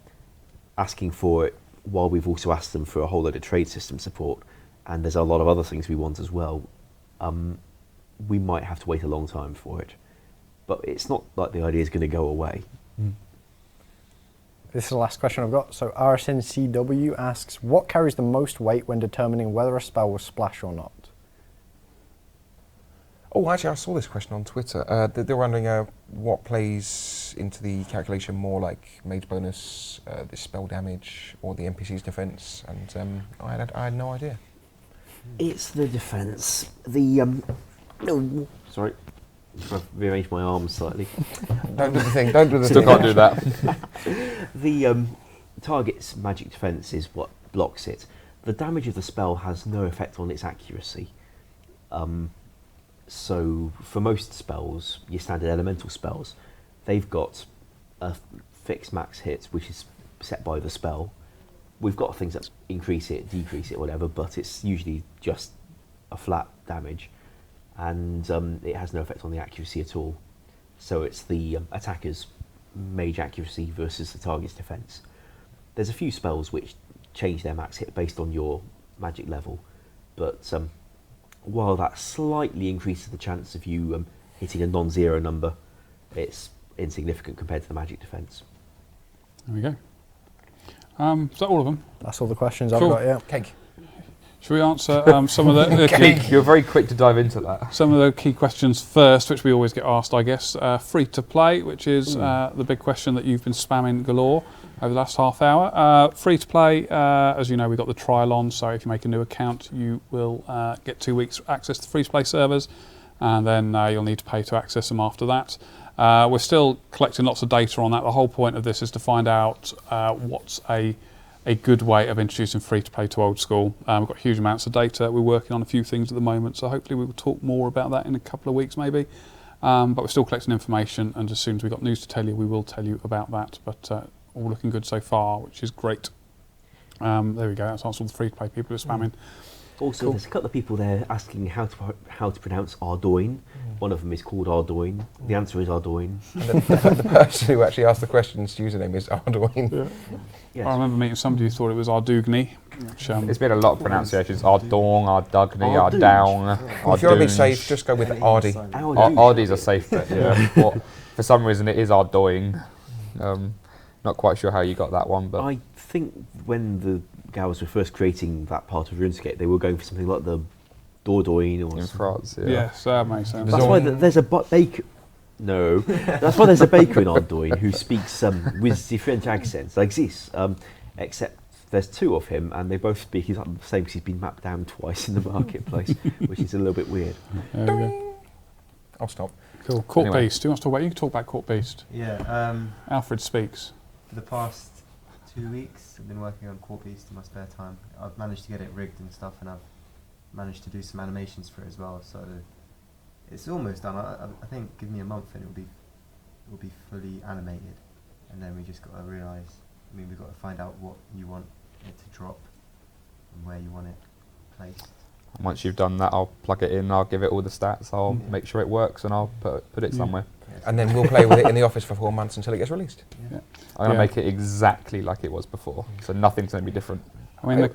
Speaker 4: asking for it while we've also asked them for a whole load of trade system support, and there's a lot of other things we want as well, we might have to wait a long time for it. But it's not like the idea is going to go away.
Speaker 1: This is the last question I've got. So RSNCW asks, what carries the most weight when determining whether a spell will splash or not?
Speaker 5: Oh, actually, I saw this question on Twitter. They're wondering what plays into the calculation more, like mage bonus, the spell damage, or the NPC's defense. And I had no idea.
Speaker 4: It's the defense. The no, sorry, I've rearranged my arms slightly.
Speaker 5: Don't do the thing. Don't do the
Speaker 2: Still
Speaker 5: thing.
Speaker 2: can't do that.
Speaker 4: The target's magic defense is what blocks it. The damage of the spell has no effect on its accuracy. So for most spells, your standard elemental spells, they've got a fixed max hit, which is set by the spell. We've got things that increase it, decrease it, whatever, but it's usually just a flat damage, and it has no effect on the accuracy at all. So it's the attacker's mage accuracy versus the target's defense. There's a few spells which change their max hit based on your magic level, but while that slightly increases the chance of you hitting a non-zero number, it's insignificant compared to the magic defense.
Speaker 3: There we go. Is that all of them?
Speaker 1: That's all the questions
Speaker 3: Cool.
Speaker 1: I've got, yeah.
Speaker 5: Cake.
Speaker 3: Should we answer some of the key,
Speaker 2: You're very quick to dive into that.
Speaker 3: some of the key questions first, which we always get asked, I guess. Free to play, which is the big question that you've been spamming galore over the last half hour. Free to play, as you know, we've got the trial on, so if you make a new account, you will get 2 weeks access to free to play servers, and then you'll need to pay to access them after that. We're still collecting lots of data on that. The whole point of this is to find out what's a a good way of introducing free-to-play to Old School. We've got huge amounts of data. We're working on a few things at the moment, so hopefully we will talk more about that in a couple of weeks maybe. But we're still collecting information, and as soon as we've got news to tell you, we will tell you about that. But all looking good so far, which is great. There we go, that's answered all the free-to-play people who are spamming.
Speaker 4: Also, there's a couple of people there asking how to pronounce Ardoin. One of them is called Ardoin. The answer is Ardoin.
Speaker 5: And the person who actually asked the question's username is Arduin.
Speaker 3: Yeah.
Speaker 4: Yes.
Speaker 3: I remember meeting somebody who thought it was Ardugny. Which,
Speaker 2: It's been a lot of pronunciations. Ardong, Ardugny,
Speaker 4: Ardouge.
Speaker 2: Ardown,
Speaker 5: Well, if you want to be
Speaker 2: Ardouge.
Speaker 5: safe, just go with Ardy.
Speaker 2: Ardy's a safe bet, yeah. But for some reason it is Ardoing. Not quite sure how you got that one, but
Speaker 4: I think when the gals were first creating that part of RuneScape, they were going for something like the Dordogne or
Speaker 2: in
Speaker 4: something.
Speaker 2: France, yeah.
Speaker 3: yes, that makes sense.
Speaker 4: That's why there's a baker. No, that's why there's a baker in Ardoin who speaks with different accents like this. Except there's two of him, and they both speak exactly the same because he's been mapped down twice in the marketplace, which is a little bit weird.
Speaker 3: There we go.
Speaker 5: I'll stop.
Speaker 3: Cool. Court
Speaker 2: Anyway.
Speaker 3: Beast. Who wants to talk about? You can talk about Court Beast.
Speaker 6: Yeah.
Speaker 3: Alfred speaks.
Speaker 6: For the past 2 weeks, I've been working on Court Beast in my spare time. I've managed to get it rigged and stuff, and I've managed to do some animations for it as well. So it's almost done. I think give me a month and it will be fully animated, and then we just got to realise. I mean, we've got to find out what you want it to drop and where you want it placed.
Speaker 2: Once you've done that, I'll plug it in, I'll give it all the stats, I'll make sure it works, and I'll put it somewhere.
Speaker 5: And then we'll play with it in the office for 4 months until it gets released.
Speaker 6: Yeah.
Speaker 2: I'm going to
Speaker 3: Yeah.
Speaker 2: make it exactly like it was before, so nothing's going to be different.
Speaker 3: I mean,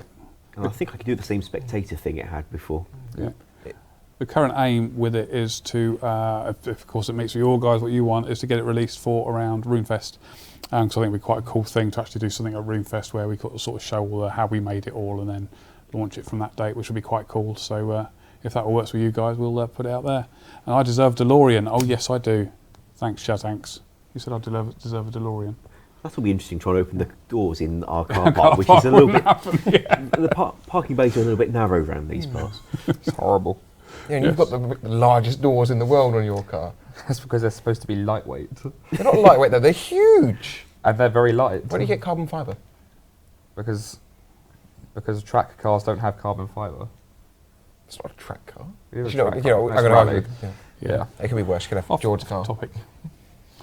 Speaker 4: And I think I can do the same spectator thing it had before.
Speaker 3: the current aim with it is to, if of course it meets with your guys what you want, is to get it released for around RuneFest. So I think it'd be quite a cool thing to actually do something at RuneFest where we could sort of show all how we made it all and then launch it from that date, which would be quite cool. So if that all works with you guys, we'll put it out there. And I deserve DeLorean. Oh yes, I do. Thanks, Shazanks. You said I deserve a DeLorean.
Speaker 4: That'll be interesting trying to open the doors in our car park, which is a little bit.
Speaker 3: Yeah.
Speaker 4: The parking bays are a little bit narrow around these parts.
Speaker 2: It's horrible.
Speaker 5: Yeah, and you've got the largest doors in the world on your car.
Speaker 2: That's because they're supposed to be lightweight.
Speaker 5: They're not lightweight though, they're huge.
Speaker 2: And they're very light.
Speaker 5: Where do you get carbon fibre?
Speaker 2: Because track cars don't have carbon fibre.
Speaker 5: It's not a track car.
Speaker 2: It is a
Speaker 5: You know,
Speaker 2: track
Speaker 5: you know,
Speaker 2: car.
Speaker 5: I'm going to
Speaker 2: It's
Speaker 5: argue.
Speaker 2: rally.
Speaker 5: Yeah.
Speaker 2: Yeah.
Speaker 5: It could be worse. You could have
Speaker 3: Off
Speaker 5: George's car.
Speaker 3: topic.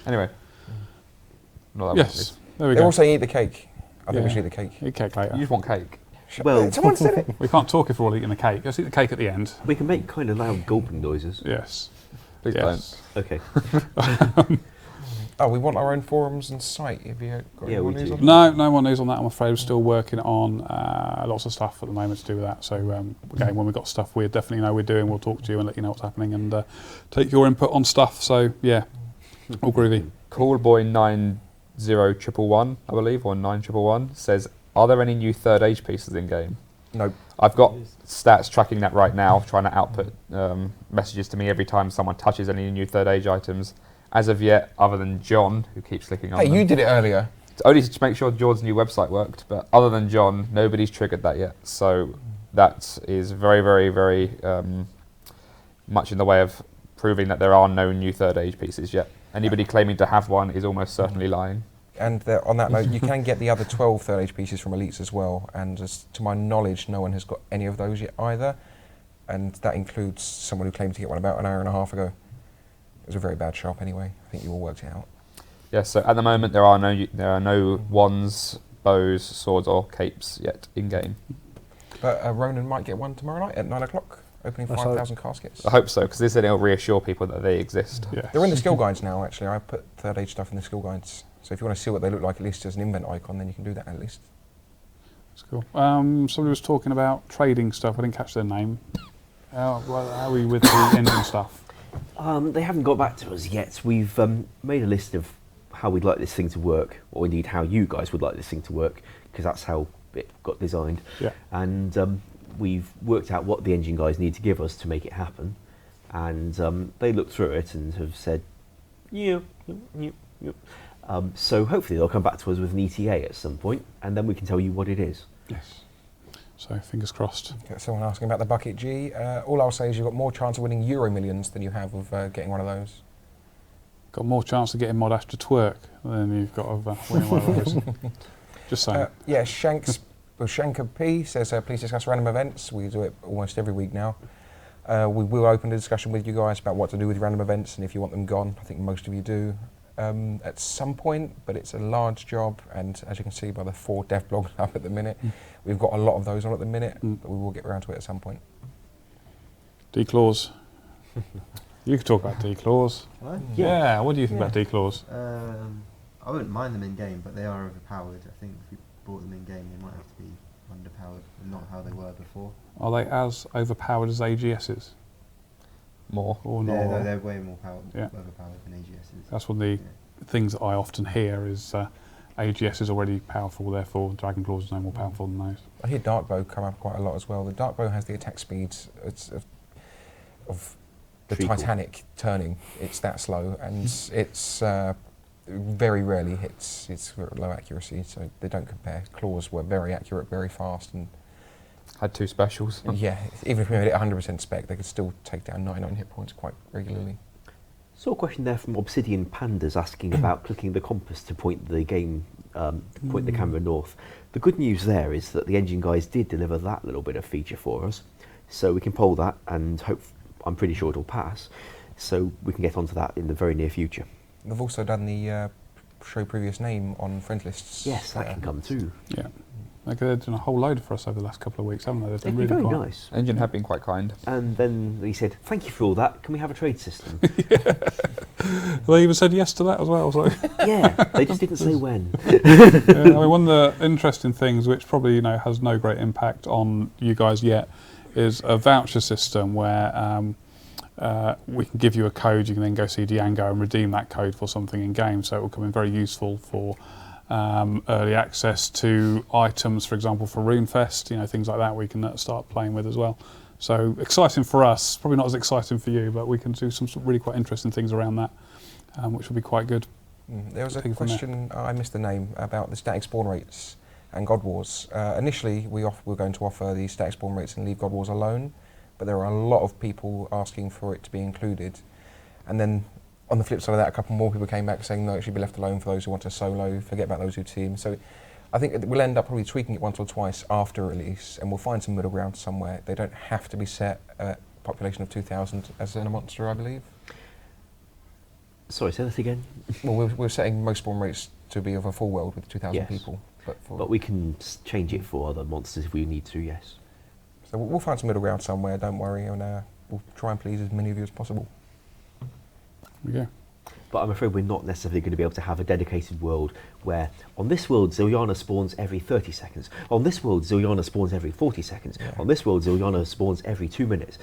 Speaker 2: Anyway. Not that
Speaker 3: Yes. There we
Speaker 5: They're
Speaker 3: go.
Speaker 5: all saying eat the cake. I think we
Speaker 3: Yeah.
Speaker 5: should eat the cake.
Speaker 3: Eat cake later.
Speaker 2: You just want cake.
Speaker 4: Well,
Speaker 5: Someone said it.
Speaker 3: We can't talk if we're all eating the cake. Let's eat the cake at the end.
Speaker 4: we can make kind of loud gulping noises.
Speaker 3: Yes.
Speaker 2: Please
Speaker 3: Yes.
Speaker 4: Okay.
Speaker 5: Oh, we want our own forums and site. Have you got
Speaker 4: Yeah,
Speaker 5: any more
Speaker 4: we
Speaker 5: news
Speaker 4: do.
Speaker 5: on
Speaker 3: No, no one knows on that. I'm afraid we're still working on lots of stuff at the moment to do with that. So again, when we've got stuff we definitely know we're doing, we'll talk to you and let you know what's happening and take your input on stuff. So yeah, all groovy.
Speaker 2: Callboy90111, I believe, or 9111 says, "Are there any new third age pieces in game?"
Speaker 5: No.
Speaker 2: I've got stats tracking that right now, trying to output messages to me every time someone touches any new third age items. As of yet, other than John, who keeps clicking on
Speaker 5: Hey,
Speaker 2: them.
Speaker 5: you did it earlier.
Speaker 2: It's only to make sure George's new website worked, but other than John, nobody's triggered that yet. So that is very, very, very much in the way of proving that there are no new third age pieces yet. Anybody claiming to have one is almost certainly lying.
Speaker 5: And on that note, you can get the other 12 third age pieces from Elites as well. And as to my knowledge, no one has got any of those yet either. And that includes someone who claimed to get one about an hour and a half ago. It was a very bad shop anyway. I think you all worked it out.
Speaker 2: Yeah, so at the moment there are no wands, bows, swords or capes yet in game.
Speaker 5: But Ronan might get one tomorrow night at 9 o'clock, opening
Speaker 1: That's
Speaker 5: 5,000 caskets.
Speaker 2: I hope so, because this will reassure people that they exist.
Speaker 3: Yeah.
Speaker 5: They're in the skill guides now, actually. I put third age stuff in the skill guides. So if you want to see what they look like, at least as an invent icon, then you can do that at least.
Speaker 3: That's cool. Somebody was talking about trading stuff. I didn't catch their name. How are we with the engine stuff?
Speaker 4: They haven't got back to us yet. We've made a list of how we'd like this thing to work, or indeed how you guys would like this thing to work, because that's how it got designed.
Speaker 3: Yeah.
Speaker 4: And we've worked out what the engine guys need to give us to make it happen. And they looked through it and have said, yeah. So hopefully they'll come back to us with an ETA at some point, and then we can tell you what it is.
Speaker 3: Yes. So fingers crossed.
Speaker 5: Got someone asking about the Bucket G. All I'll say is you've got more chance of winning Euro Millions than you have of getting one of those.
Speaker 3: Got more chance of getting Mod Ash to twerk than you've got of winning one of those. Just saying.
Speaker 5: Yeah, Shanker P says, please discuss random events. We do it almost every week now. We will open a discussion with you guys about what to do with random events and if you want them gone. I think most of you do at some point, but it's a large job, and as you can see by the 4 dev blogs up at the minute, we've got a lot of those on at the minute, but we will get around to it at some point.
Speaker 3: Declaws. You could talk about declaws.
Speaker 6: What?
Speaker 3: Yeah, what do you think about declaws?
Speaker 6: I wouldn't mind them in game, but they are overpowered. I think if we bought them in game, they might have to be underpowered, and not how they were before.
Speaker 3: Are they as overpowered as AGSs?
Speaker 2: More.
Speaker 3: Or
Speaker 6: Yeah,
Speaker 3: not?
Speaker 6: they're way more
Speaker 3: Yeah.
Speaker 6: overpowered than AGSs.
Speaker 3: That's one of the things that I often hear is AGS is already powerful, therefore Dragonclaws is no more powerful than those.
Speaker 5: I hear Darkbow come up quite a lot as well. The Darkbow has the attack speeds of the
Speaker 4: Treacle.
Speaker 5: Titanic turning. It's that slow, and it's very rarely hits its low accuracy, so they don't compare. Claws were very accurate, very fast, and
Speaker 2: Had 2 specials.
Speaker 5: yeah, even if we made it 100% spec, they could still take down 99 hit points quite regularly.
Speaker 4: Saw a question there from Obsidian Pandas asking about clicking the compass to point the game, point the camera north. The good news there is that the engine guys did deliver that little bit of feature for us, so we can poll that, and I'm pretty sure it'll pass. So we can get onto that in the very near future.
Speaker 5: They've also done the show previous name on friend lists.
Speaker 4: Yes, that can come too.
Speaker 3: Yeah. They've done a whole load for us over the last couple of weeks, haven't they? They've
Speaker 4: They've
Speaker 3: been
Speaker 4: been
Speaker 3: really
Speaker 4: very
Speaker 3: quiet.
Speaker 4: nice.
Speaker 2: Engine have been quite kind.
Speaker 4: And then he said, "Thank you for all that. Can we have a trade system?"
Speaker 3: They even said yes to that as well. So.
Speaker 4: Yeah, they just didn't say when.
Speaker 3: Yeah, I mean, one of the interesting things, which probably has no great impact on you guys yet, is a voucher system where we can give you a code. You can then go see Diango and redeem that code for something in game. So it will come in very useful for early access to items, for example, for RuneFest. Things like that we can start playing with as well. So exciting for us. Probably not as exciting for you, but we can do some really quite interesting things around that, which will be quite good.
Speaker 5: There was a
Speaker 3: Take it from there.
Speaker 5: question, I missed the name, about the static spawn rates and God Wars. Initially, we were going to offer the static spawn rates and leave God Wars alone, but there are a lot of people asking for it to be included. And then on the flip side of that, a couple more people came back saying no, it should be left alone for those who want to solo, forget about those who team. So I think we'll end up probably tweaking it once or twice after release, and we'll find some middle ground somewhere. They don't have to be set at a population of 2,000 as in a monster, I believe.
Speaker 4: Sorry, say that again.
Speaker 5: Well, we're setting most spawn rates to be of a full world with 2,000
Speaker 4: Yes.
Speaker 5: people.
Speaker 4: But we can change it for other monsters if we need to, yes.
Speaker 5: So we'll find some middle ground somewhere, don't worry, and we'll try and please as many of you as possible.
Speaker 3: There we go.
Speaker 4: But I'm afraid we're not necessarily going to be able to have a dedicated world where on this world Zilyana spawns every 30 seconds, on this world Zilyana spawns every 40 seconds, on this world Zilyana spawns every 2 minutes.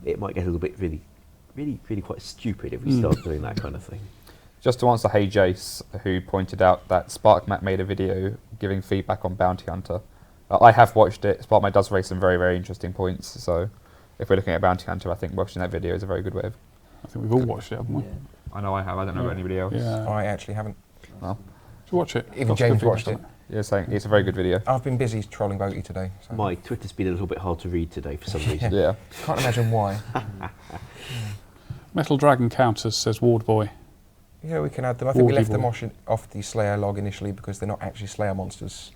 Speaker 4: It might get a little bit really quite stupid if we start doing that kind of thing.
Speaker 2: Just to answer Hey Jace, who pointed out that SparkMat made a video giving feedback on Bounty Hunter. I have watched it. SparkMat does raise some very, very interesting points. So if we're looking at Bounty Hunter, I think watching that video is a very good way of...
Speaker 3: I think we've all watched it, haven't we?
Speaker 2: I know I have. I don't know about anybody else.
Speaker 3: Yeah.
Speaker 5: I actually haven't.
Speaker 2: Well,
Speaker 3: Should watch it.
Speaker 5: Even
Speaker 3: Lots of
Speaker 5: James
Speaker 3: good
Speaker 5: watched
Speaker 3: feedback
Speaker 5: it.
Speaker 3: on
Speaker 2: you're saying it's a very good video.
Speaker 5: I've been busy trolling Boaty today. So
Speaker 4: My Twitter's been a little bit hard to read today for some reason.
Speaker 2: Yeah.
Speaker 5: can't imagine why.
Speaker 3: Metal Dragon Counters, says Ward Boy.
Speaker 5: Yeah, we can add them. I think we
Speaker 3: Wardy
Speaker 5: left them
Speaker 3: boy.
Speaker 5: off the Slayer log initially because they're not actually Slayer monsters.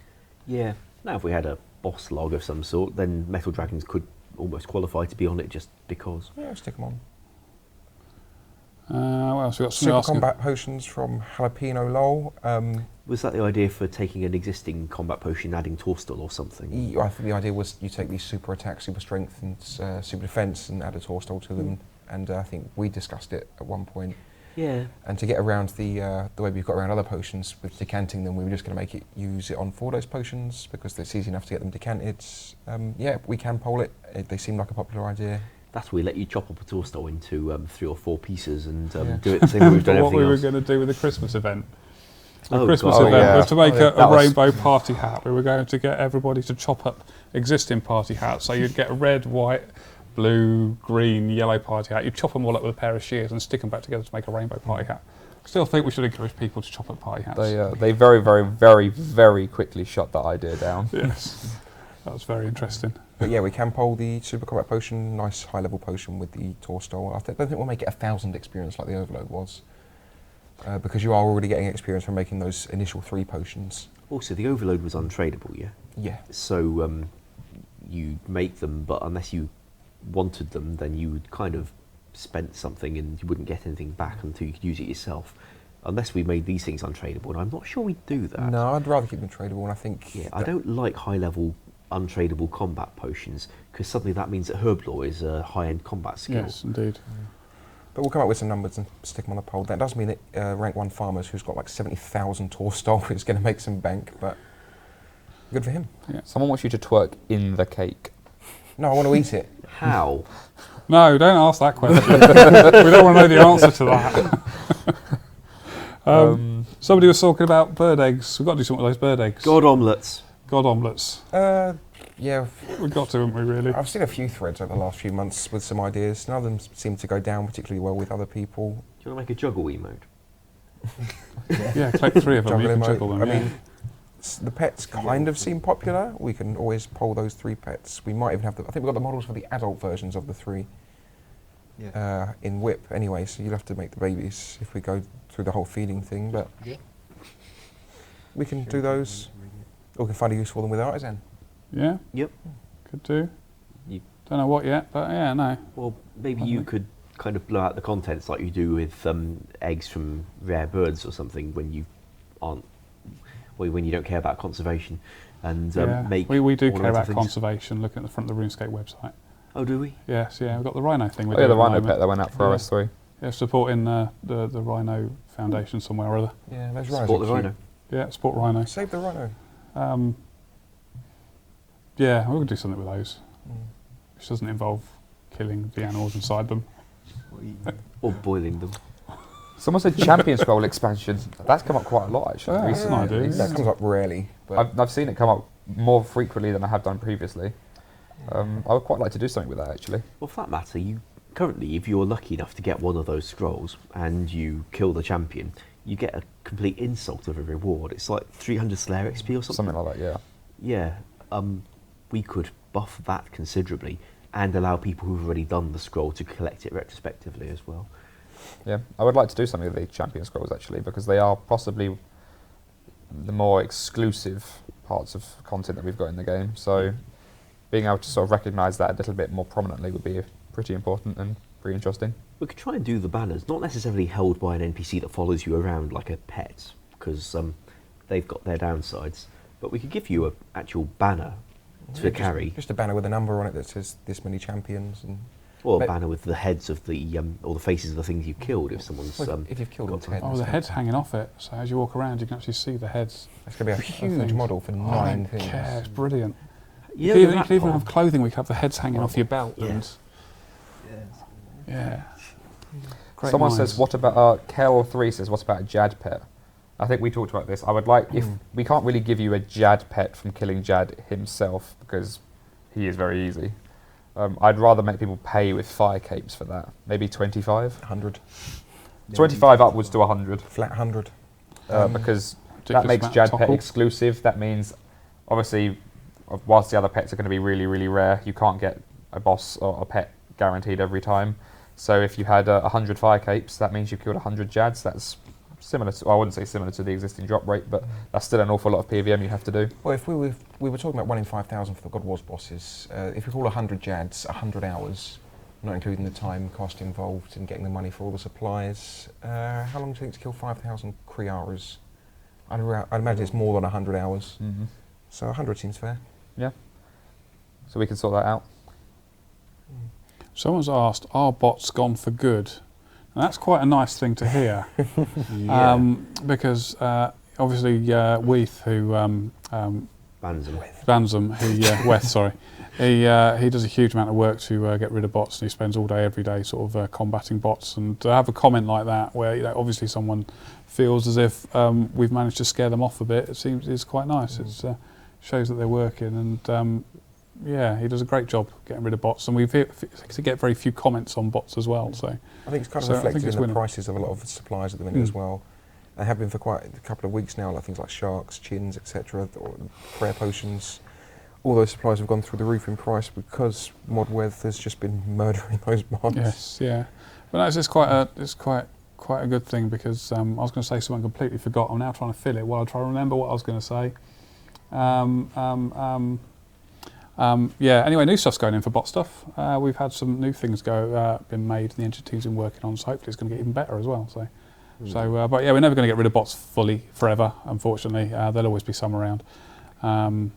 Speaker 4: Yeah. Now if we had a boss log of some sort, then Metal Dragons could almost qualify to be on it just because.
Speaker 5: Yeah, stick them on.
Speaker 3: What else? We've got somebody
Speaker 5: Super
Speaker 3: asking.
Speaker 5: combat potions from Jalapeno Lol.
Speaker 4: Was that the idea for taking an existing combat potion, adding Torstal or something?
Speaker 5: I think the idea was you take these super attack, super strength, and super defense, and add a Torstol to them. And I think we discussed it at one point.
Speaker 4: Yeah.
Speaker 5: And to get around the way we've got around other potions with decanting them, we were just going to use it on 4-dose potions because it's easy enough to get them decanted. Yeah, we can poll it. They seem like a popular idea.
Speaker 4: That's where we let you chop up a Torstal into 3 or 4 pieces and
Speaker 5: Yeah.
Speaker 4: do it the same way we've done
Speaker 3: What
Speaker 4: everything
Speaker 3: we were
Speaker 4: else.
Speaker 3: going to do with the Christmas event. The
Speaker 4: Oh,
Speaker 3: Christmas
Speaker 4: God.
Speaker 3: event
Speaker 2: yeah.
Speaker 3: was to make
Speaker 5: Oh, yeah.
Speaker 3: a
Speaker 2: That was-
Speaker 3: rainbow party hat. We were going to get everybody to chop up existing party hats. So you'd get a red, white, blue, green, yellow party hat. You'd chop them all up with a pair of shears and stick them back together to make a rainbow party hat. Still think we should encourage people to chop up party hats.
Speaker 2: They very, very, very, very quickly shut that idea down.
Speaker 3: Yes. That was very interesting.
Speaker 5: But yeah, we can poll the super combat potion, nice high level potion with the Torstol. I don't think we'll make it 1,000 experience like the Overload was. Because you are already getting experience from making those initial 3 potions.
Speaker 4: Also, the overload was untradeable, yeah?
Speaker 5: Yeah.
Speaker 4: So you make them, but unless you wanted them, then you would kind of spent something and you wouldn't get anything back until you could use it yourself. Unless we made these things untradeable, and I'm not sure we'd do that.
Speaker 5: No, I'd rather keep them tradable, and I think...
Speaker 4: Yeah, I don't like high-level untradeable combat potions, because suddenly that means that herb lore is a high-end combat skill.
Speaker 3: Yes, indeed.
Speaker 5: But we'll come up with some numbers and stick them on the poll. That does mean that rank 1 farmers who's got like 70,000 Torstol is going to make some bank, but good for him.
Speaker 3: Yeah.
Speaker 2: Someone wants you to twerk in the cake.
Speaker 5: No, I want to eat it.
Speaker 4: How?
Speaker 3: No, don't ask that question. We don't want to know the answer to that. Somebody was talking about bird eggs. We've got to do something with those bird eggs.
Speaker 4: God omelettes.
Speaker 3: God omelettes.
Speaker 5: Yeah,
Speaker 3: We've got to, haven't we, really?
Speaker 5: I've seen a few threads over the last few months with some ideas. None of them seem to go down particularly well with other people.
Speaker 4: Do you want to make a juggle emote?
Speaker 3: Yeah, collect 3 of them. You
Speaker 5: Juggle
Speaker 3: can
Speaker 5: emote.
Speaker 3: juggle them.
Speaker 5: I
Speaker 3: yeah.
Speaker 5: mean, the pets kind of seem popular. We can always poll those 3 pets. We might even have I think we've got the models for the adult versions of the 3
Speaker 6: Yeah.
Speaker 5: in WIP anyway, so you'll have to make the babies if we go through the whole feeding thing, but we can do those. Or we can find a use for them with artisan.
Speaker 3: Yeah?
Speaker 4: Yep.
Speaker 3: Could do.
Speaker 4: You-
Speaker 3: Don't know what yet, but yeah, no.
Speaker 4: Well, maybe you could kind of blow out the contents like you do with eggs from rare birds or something when you aren't, well, when you don't care about conservation, and make.
Speaker 3: We do care
Speaker 4: ornamental
Speaker 3: about
Speaker 4: things.
Speaker 3: conservation. Looking at the front of the RuneScape website.
Speaker 4: Oh, do we?
Speaker 3: Yes, yeah, we've got the rhino thing.
Speaker 2: Oh yeah, the rhino pet that went out for
Speaker 3: Yeah.
Speaker 2: OS3.
Speaker 3: Yeah, supporting the Rhino Foundation somewhere or other.
Speaker 5: Yeah, those rhinos
Speaker 4: Support
Speaker 5: are
Speaker 4: the
Speaker 5: cute.
Speaker 4: rhino.
Speaker 3: Yeah, support rhino.
Speaker 5: Save the rhino.
Speaker 3: Yeah, we'll do something with those, which doesn't involve killing the animals inside them.
Speaker 4: Or boiling them.
Speaker 2: Someone said Champion Scroll expansion. That's come up quite a lot actually
Speaker 3: Oh, that's an
Speaker 2: recently.
Speaker 3: idea.
Speaker 5: That comes up rarely, but
Speaker 2: I've seen it come up more frequently than I have done previously. I would quite like to do something with that actually.
Speaker 4: Well, for that matter, you currently, if you're lucky enough to get one of those scrolls and you kill the champion, you get a complete insult of a reward. It's like 300 Slayer XP or something.
Speaker 2: Something like that, yeah.
Speaker 4: Yeah, we could buff that considerably and allow people who've already done the scroll to collect it retrospectively as well.
Speaker 2: Yeah, I would like to do something with the Champion Scrolls actually because they are possibly the more exclusive parts of content that we've got in the game. So being able to sort of recognise that a little bit more prominently would be pretty important and pretty interesting.
Speaker 4: We could try and do the banners, not necessarily held by an NPC that follows you around like a pet, because they've got their downsides. But we could give you an actual banner to carry.
Speaker 5: just a banner with a number on it that says this many champions, and
Speaker 4: Or a banner with the heads of the, or the faces of the things you've killed if someone's
Speaker 5: if you've killed
Speaker 4: got
Speaker 5: them,
Speaker 3: Oh, the head's hanging off it, so as you walk around you can actually see the heads.
Speaker 5: it's going to be a huge
Speaker 3: things.
Speaker 5: model for
Speaker 3: I
Speaker 5: 9
Speaker 3: don't
Speaker 5: things.
Speaker 3: care, it's brilliant.
Speaker 4: Yeah,
Speaker 3: you
Speaker 4: the
Speaker 3: could even
Speaker 4: rat
Speaker 3: have clothing where you could have the heads hanging off your belt.
Speaker 4: Yeah.
Speaker 3: And yeah. Great
Speaker 2: Someone
Speaker 3: minds.
Speaker 2: says, what about, Kel3 says, what about a Jad pet? I think we talked about this. I would like, if we can't really give you a Jad pet from killing Jad himself because he is very easy. I'd rather make people pay with fire capes for that. Maybe 25?
Speaker 5: 100.
Speaker 2: 25 upwards to 100.
Speaker 5: Flat 100.
Speaker 2: Because that
Speaker 3: ridiculous
Speaker 2: makes
Speaker 3: amount of
Speaker 2: Jad pet
Speaker 3: topple.
Speaker 2: exclusive. That means, obviously, whilst the other pets are going to be really, really rare, you can't get a boss or a pet guaranteed every time. So if you had 100 fire capes, that means you killed 100 Jads. That's similar to, well, I wouldn't say similar to the existing drop rate, but that's still an awful lot of PVM you have to do.
Speaker 5: Well, if we were talking about 1 in 5,000 for the God Wars bosses, if we call 100 Jads 100 hours, not including the time cost involved in getting the money for all the supplies, how long do you think to kill 5,000 Kriaras? I'd imagine it's more than 100 hours.
Speaker 2: Mm-hmm.
Speaker 5: So 100 seems fair.
Speaker 2: Yeah. So we can sort that out.
Speaker 3: Someone's asked, are bots gone for good? And that's quite a nice thing to hear. Because obviously Weath, who
Speaker 4: bans them.
Speaker 3: bans them, Weth, sorry, he does a huge amount of work to get rid of bots, and he spends all day, every day, sort of combating bots. And to have a comment like that, where obviously someone feels as if we've managed to scare them off a bit, it seems is quite nice. It shows that they're working, and yeah, he does a great job getting rid of bots, and we get very few comments on bots as well. So
Speaker 5: I think it's kind of
Speaker 3: So I think
Speaker 5: reflected
Speaker 3: it's
Speaker 5: in the
Speaker 3: winning.
Speaker 5: prices of a lot of supplies at the minute as well. They have been for quite a couple of weeks now, like things like sharks, chins, etc., or prayer potions. All those supplies have gone through the roof in price because Modweth has just been murdering those mods.
Speaker 3: yes, yeah, but no, it's quite quite a good thing because I was going to say something I completely forgot. I'm now trying to fill it while I try to remember what I was going to say. Yeah, anyway, new stuff's going in for bot stuff. We've had some new things been made, the engine team's been working on, so hopefully it's going to get even better as well. But yeah, we're never going to get rid of bots fully forever, unfortunately. There'll always be some around. And,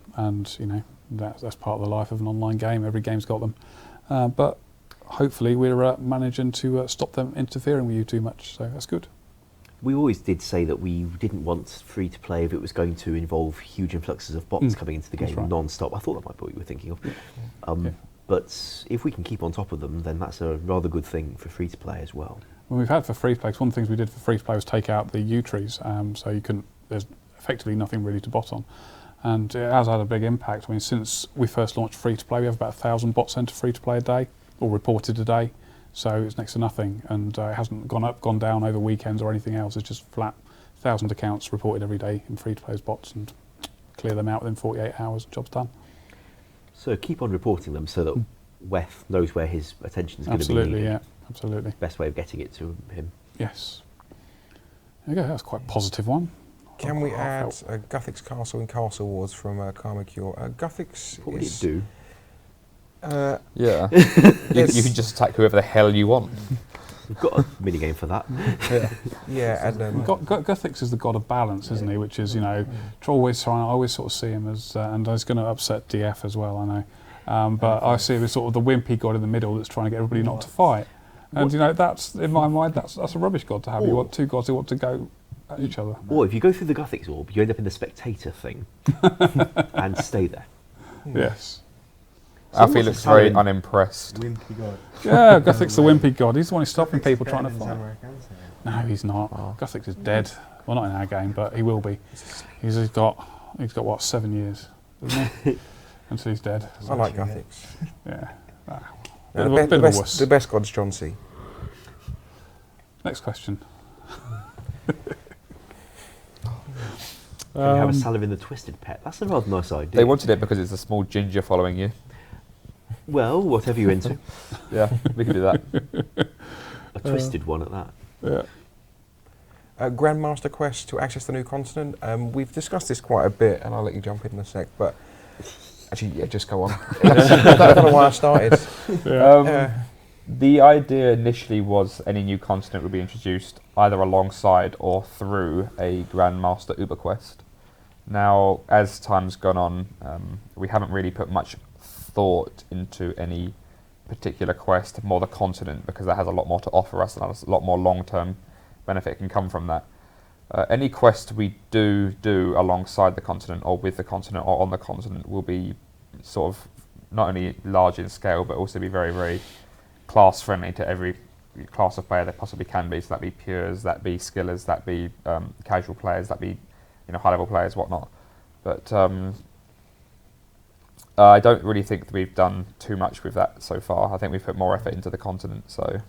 Speaker 3: you know, that's part of the life of an online game. Every game's got them. But hopefully we're managing to stop them interfering with you too much, so that's good.
Speaker 4: We always did say that we didn't want free-to-play if it was going to involve huge influxes of bots coming into the game non-stop. I thought that might be what you were thinking of. But if we can keep on top of them, then that's a rather good thing for free-to-play as well.
Speaker 3: Well, we've had for free-to-play, one of the things we did for free-to-play was take out the U trees, so you couldn't, there's effectively nothing really to bot on. And it has had a big impact. I mean, since we first launched free-to-play, we have about 1,000 bots enter free-to-play a day, or reported a day. So it's next to nothing, and it hasn't gone up, gone down over weekends or anything else. It's just flat 1,000 accounts reported every day in free-to-play as bots, and clear them out within 48 hours, job's done.
Speaker 4: So keep on reporting them so that Weth knows where his attention is going to be.
Speaker 3: Absolutely, yeah, absolutely.
Speaker 4: Best way of getting it to him.
Speaker 3: Yes. There you go, that's quite a positive one.
Speaker 5: Can we add Guthix Castle and Castle Wars from Karma Cure? Guthix
Speaker 4: What would it do?
Speaker 2: Yeah. you can just attack whoever the hell you want.
Speaker 4: We've got a minigame for that.
Speaker 5: Yeah, and
Speaker 3: Guthix is the god of balance, isn't he? Which is, you know, I always sort of see him as, and he's going to upset DF as well, I know. But I see him as sort of the wimpy god in the middle that's trying to get everybody not to fight. And, you know, that's, in my mind, that's a rubbish god to have. You want two gods who want to go at each other.
Speaker 4: Or if you go through the Guthix orb, you end up in the spectator thing and stay there.
Speaker 3: Yes.
Speaker 2: Alfie looks very unimpressed.
Speaker 6: Wimpy god.
Speaker 3: Yeah, Guthix the wimpy god. He's the one who's stopping people trying to fight. No, he's not. Guthix is dead. Well, not in our game, but he will be. He's got what, 7 years, doesn't he? Until he's dead.
Speaker 5: I like Guthix.
Speaker 3: Yeah.
Speaker 5: The best god's John C.
Speaker 3: Next question.
Speaker 4: Can you have a Saladin the Twisted pet? That's a rather nice idea.
Speaker 2: They wanted it because it's a small ginger following you.
Speaker 4: Well, whatever you're into.
Speaker 2: Yeah, we can do that.
Speaker 4: A twisted one at that.
Speaker 3: Yeah.
Speaker 5: Grandmaster Quest to access the new continent. We've discussed this quite a bit, and I'll let you jump in a sec, but actually, yeah, just go on. I don't know why I started.
Speaker 2: The idea initially was any new continent would be introduced either alongside or through a Grandmaster Uber quest. Now, as time's gone on, we haven't really put much thought into any particular quest, more the continent, because that has a lot more to offer us and a lot more long-term benefit can come from that. Any quest we do alongside the continent or with the continent or on the continent will be sort of not only large in scale but also be very, very class friendly to every class of player there possibly can be. So that be pures, that be skillers, that be casual players, that be high level players, whatnot. But I don't really think that we've done too much with that so far. I think we've put more effort into the continent, so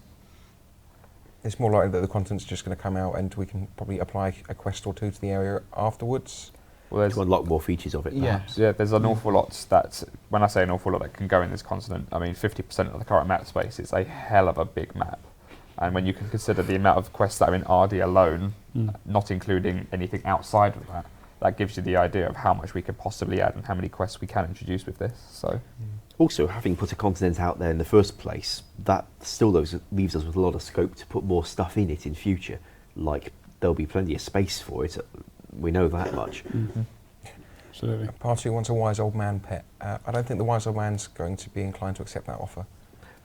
Speaker 5: it's more likely that the continent's just going to come out and we can probably apply a quest or two to the area afterwards.
Speaker 2: Well,
Speaker 4: to unlock more features of it, perhaps.
Speaker 2: Yeah, there's an awful lot that, when I say an awful lot that can go in this continent, I mean 50% of the current map space is a hell of a big map. And when you can consider the amount of quests that are in RD alone, not including anything outside of that, that gives you the idea of how much we could possibly add and how many quests we can introduce with this. So,
Speaker 4: also, having put a continent out there in the first place, that still leaves us with a lot of scope to put more stuff in it in future. Like, there'll be plenty of space for it. We know that much.
Speaker 3: Absolutely.
Speaker 5: Party wants a wise old man pet. I don't think the wise old man's going to be inclined to accept that offer.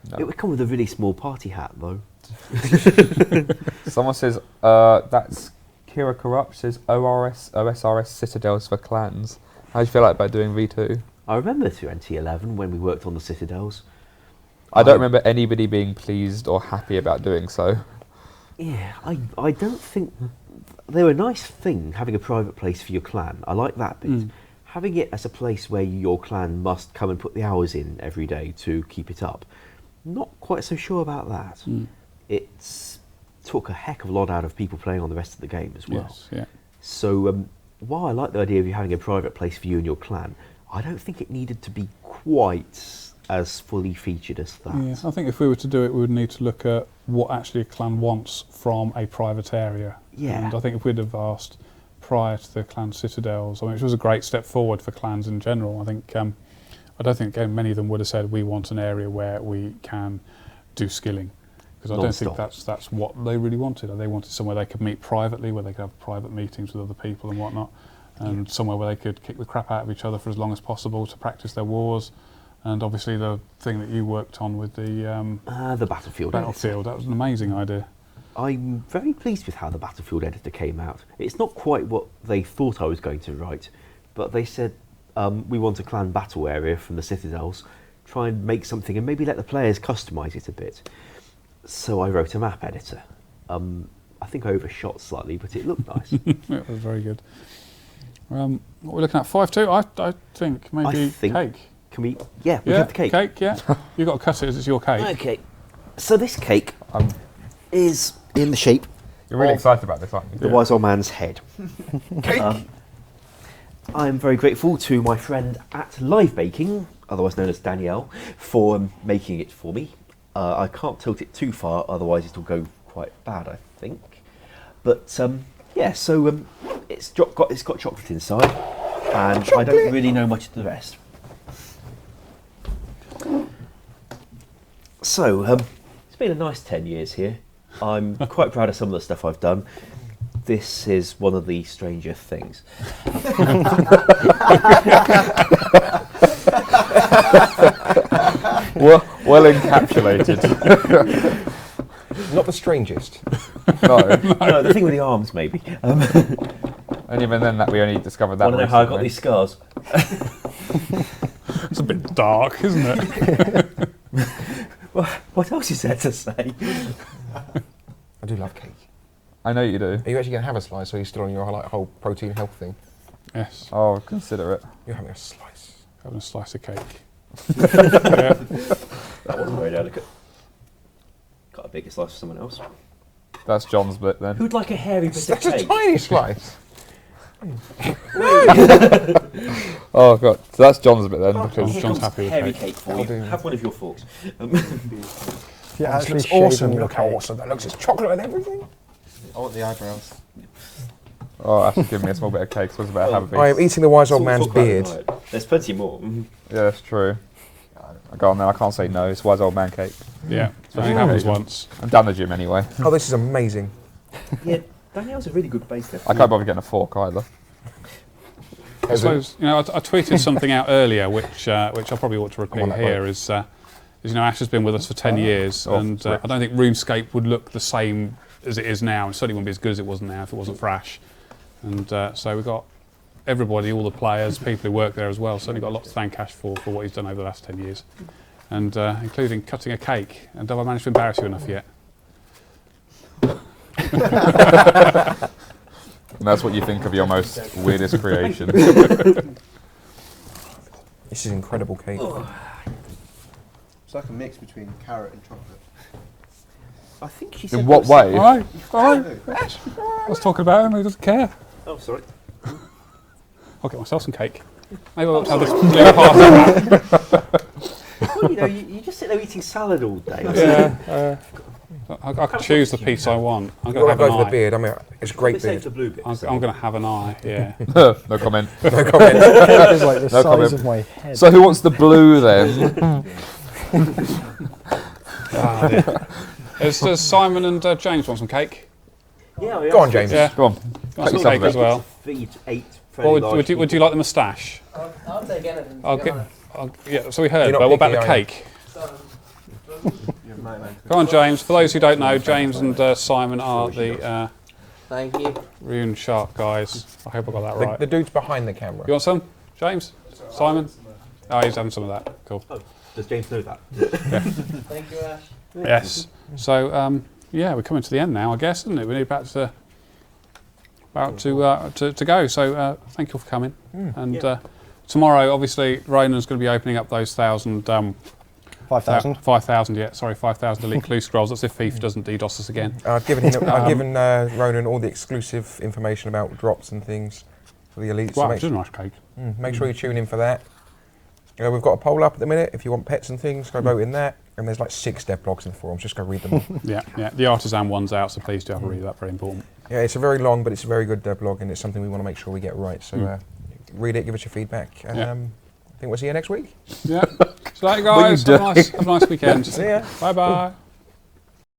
Speaker 2: No.
Speaker 4: It would come with a really small party hat, though.
Speaker 2: Someone says, that's Kira Corrupt, says OSRS Citadels for clans. How do you feel like about doing V2?
Speaker 4: I remember 2011 when we worked on the Citadels.
Speaker 2: I don't remember anybody being pleased or happy about doing so.
Speaker 4: Yeah, I don't think... They were a nice thing, having a private place for your clan. I like that bit. Having it as a place where your clan must come and put the hours in every day to keep it up, not quite so sure about that. It's took a heck of a lot out of people playing on the rest of the game as well.
Speaker 3: Yes, yeah.
Speaker 4: So while I like the idea of you having a private place for you and your clan, I don't think it needed to be quite as fully featured as that.
Speaker 3: Yeah, I think if we were to do it, we would need to look at what actually a clan wants from a private area.
Speaker 4: Yeah.
Speaker 3: And I think if we'd have asked prior to the clan citadels, I mean, it was a great step forward for clans in general. I think I don't think many of them would have said we want an area where we can do skilling, because I don't think that's what they really wanted. They wanted somewhere they could meet privately, where they could have private meetings with other people and whatnot, and somewhere where they could kick the crap out of each other for as long as possible to practice their wars. And obviously the thing that you worked on with the
Speaker 4: battlefield.
Speaker 3: Battlefield, that was an amazing idea.
Speaker 4: I'm very pleased with how the Battlefield editor came out. It's not quite what they thought I was going to write, but they said we want a clan battle area from the Citadels, try and make something and maybe let the players customise it a bit. So I wrote a map editor. I think I overshot slightly, but it looked nice.
Speaker 3: It was very good. What we're looking at, 5-2, I think maybe cake.
Speaker 4: Can we? Yeah, we have the cake.
Speaker 3: Cake, yeah. You've got to cut it as it's your cake.
Speaker 4: Okay. So this cake is in the shape
Speaker 2: You're really excited about this, aren't you?
Speaker 4: the wise old man's head. Cake. I'm very grateful to my friend at Live Baking, otherwise known as Danielle, for making it for me. I can't tilt it too far, otherwise it'll go quite bad, I think. But yeah, so it's got chocolate inside, and I don't really know much of the rest. So it's been a nice 10 years here. I'm quite proud of some of the stuff I've done. This is one of the stranger things.
Speaker 2: well encapsulated.
Speaker 5: Not the strangest.
Speaker 2: No.
Speaker 4: No, the thing with the arms, maybe.
Speaker 2: And even then, that we only discovered that.
Speaker 4: Want to know how I got these scars?
Speaker 3: It's a bit dark, isn't it?
Speaker 4: Well, what else is there to say?
Speaker 5: I do love cake.
Speaker 2: I know you do.
Speaker 5: Are you actually going to have a slice, or are you still on your whole protein health thing?
Speaker 3: Yes.
Speaker 2: Oh, consider it.
Speaker 5: You're having a slice.
Speaker 3: Having a slice of cake.
Speaker 4: That wasn't very delicate. Got a bigger slice for someone else.
Speaker 2: That's John's bit then.
Speaker 4: Who'd like a hairy bit of
Speaker 5: That's a
Speaker 4: cake?
Speaker 5: tiny slice.
Speaker 2: Oh god, so that's John's bit then.
Speaker 4: Oh,
Speaker 2: Because
Speaker 4: here
Speaker 3: John's
Speaker 4: comes
Speaker 3: happy with
Speaker 4: hairy
Speaker 3: cake.
Speaker 4: cake for you.
Speaker 5: do.
Speaker 4: Have one of your forks.
Speaker 1: If you're
Speaker 5: This
Speaker 1: actually
Speaker 5: looks
Speaker 1: shaping
Speaker 5: awesome.
Speaker 1: your
Speaker 5: Look how
Speaker 1: cake,
Speaker 5: awesome that looks. It's chocolate and everything.
Speaker 6: I want the eyebrows.
Speaker 2: oh, actually give me a small bit of cake. So it's about have a piece.
Speaker 5: I am eating the wise old
Speaker 4: We'll
Speaker 5: man's
Speaker 4: talk about it
Speaker 5: beard.
Speaker 4: tonight. There's plenty more.
Speaker 2: Yeah, that's true. I go on then. I can't say no. It's wise old man cake.
Speaker 3: Yeah, it only happens once.
Speaker 2: I'm down the gym anyway.
Speaker 5: Oh, this is amazing.
Speaker 4: Yeah, Danielle's a really good baker.
Speaker 2: I can't bother getting a fork either.
Speaker 3: I suppose, you know, I tweeted something out earlier, which I probably ought to repeat
Speaker 5: that
Speaker 3: here, is you know, Ash has been with us for 10 years, and I don't think RuneScape would look the same as it is now, and certainly wouldn't be as good as it was now if it wasn't for Ash. And so we've got everybody, all the players, people who work there as well, certainly got a lot to thank Ash for what he's done over the last 10 years, and including cutting a cake. And have I managed to embarrass you enough yet?
Speaker 2: And that's what you think of your most weirdest creation.
Speaker 5: This is incredible cake.
Speaker 6: It's like a mix between carrot and chocolate.
Speaker 4: I think she said.
Speaker 2: In what way?
Speaker 3: All right. I was talking about him, he doesn't care.
Speaker 4: Oh, sorry.
Speaker 3: I'll get myself some cake. Maybe I'll have this blue part of that.
Speaker 4: Well, you know, you just sit there eating salad all day.
Speaker 3: Yeah. I can choose the piece I want. I'm
Speaker 5: You've
Speaker 3: going
Speaker 5: got
Speaker 3: to
Speaker 5: to
Speaker 3: have
Speaker 5: go
Speaker 3: an
Speaker 5: for the
Speaker 3: eye.
Speaker 5: beard. I mean, it's a great
Speaker 4: Save
Speaker 5: beard.
Speaker 4: the blue bit.
Speaker 3: I'm going to have an eye, yeah.
Speaker 2: No comment.
Speaker 5: No comment.
Speaker 1: Cake is like the
Speaker 2: No
Speaker 1: size
Speaker 2: comment.
Speaker 1: of my head.
Speaker 2: So who wants the blue then?
Speaker 3: Does Simon and James want some cake?
Speaker 4: Yeah, we
Speaker 5: Go on,
Speaker 4: asked
Speaker 5: James.
Speaker 3: Yeah.
Speaker 2: Go on.
Speaker 3: Want
Speaker 2: Cut
Speaker 3: some
Speaker 2: yourself
Speaker 3: cake
Speaker 2: a
Speaker 3: as
Speaker 2: bit.
Speaker 3: well?
Speaker 4: Feed 8
Speaker 3: Or would you like the moustache?
Speaker 7: I'll take anything. to be honest.
Speaker 3: Yeah, so we heard,
Speaker 5: You're not
Speaker 3: but what about the
Speaker 5: picky, are you?
Speaker 3: cake?
Speaker 6: You're a nightman.
Speaker 3: Go on, James. For those who don't know, James and Simon are the
Speaker 7: Thank you.
Speaker 3: Rune Shark guys. I hope I got that right.
Speaker 5: The dude's behind the camera.
Speaker 3: You want some, James? Simon? Oh, he's having some of that. Cool.
Speaker 4: Oh, does James know that?
Speaker 7: Thank you, Ash.
Speaker 3: Yes. So yeah, we're coming to the end now, I guess, isn't it? We need about to go. So thank you for coming. And tomorrow, obviously, Ronan's going to be opening up those 5,000 elite clue scrolls. That's if Thief doesn't DDoS us again.
Speaker 5: I've given Ronan all the exclusive information about drops and things for the elites.
Speaker 3: Wow,
Speaker 5: So
Speaker 3: which is a nice cake.
Speaker 5: make sure you tune in for that. We've got a poll up at the minute. If you want pets and things, go vote in that. And there's like 6 dev blogs in the forums. Just go read them all.
Speaker 3: Yeah. The artisan one's out, so please do have a read of that. Very important.
Speaker 5: Yeah, it's a very long, but it's a very good dev blog, and it's something we want to make sure we get right. So read it, give us your feedback, and I think we'll see you next week.
Speaker 3: Yeah. So, guys, have a nice weekend.
Speaker 5: See ya.
Speaker 3: Bye bye.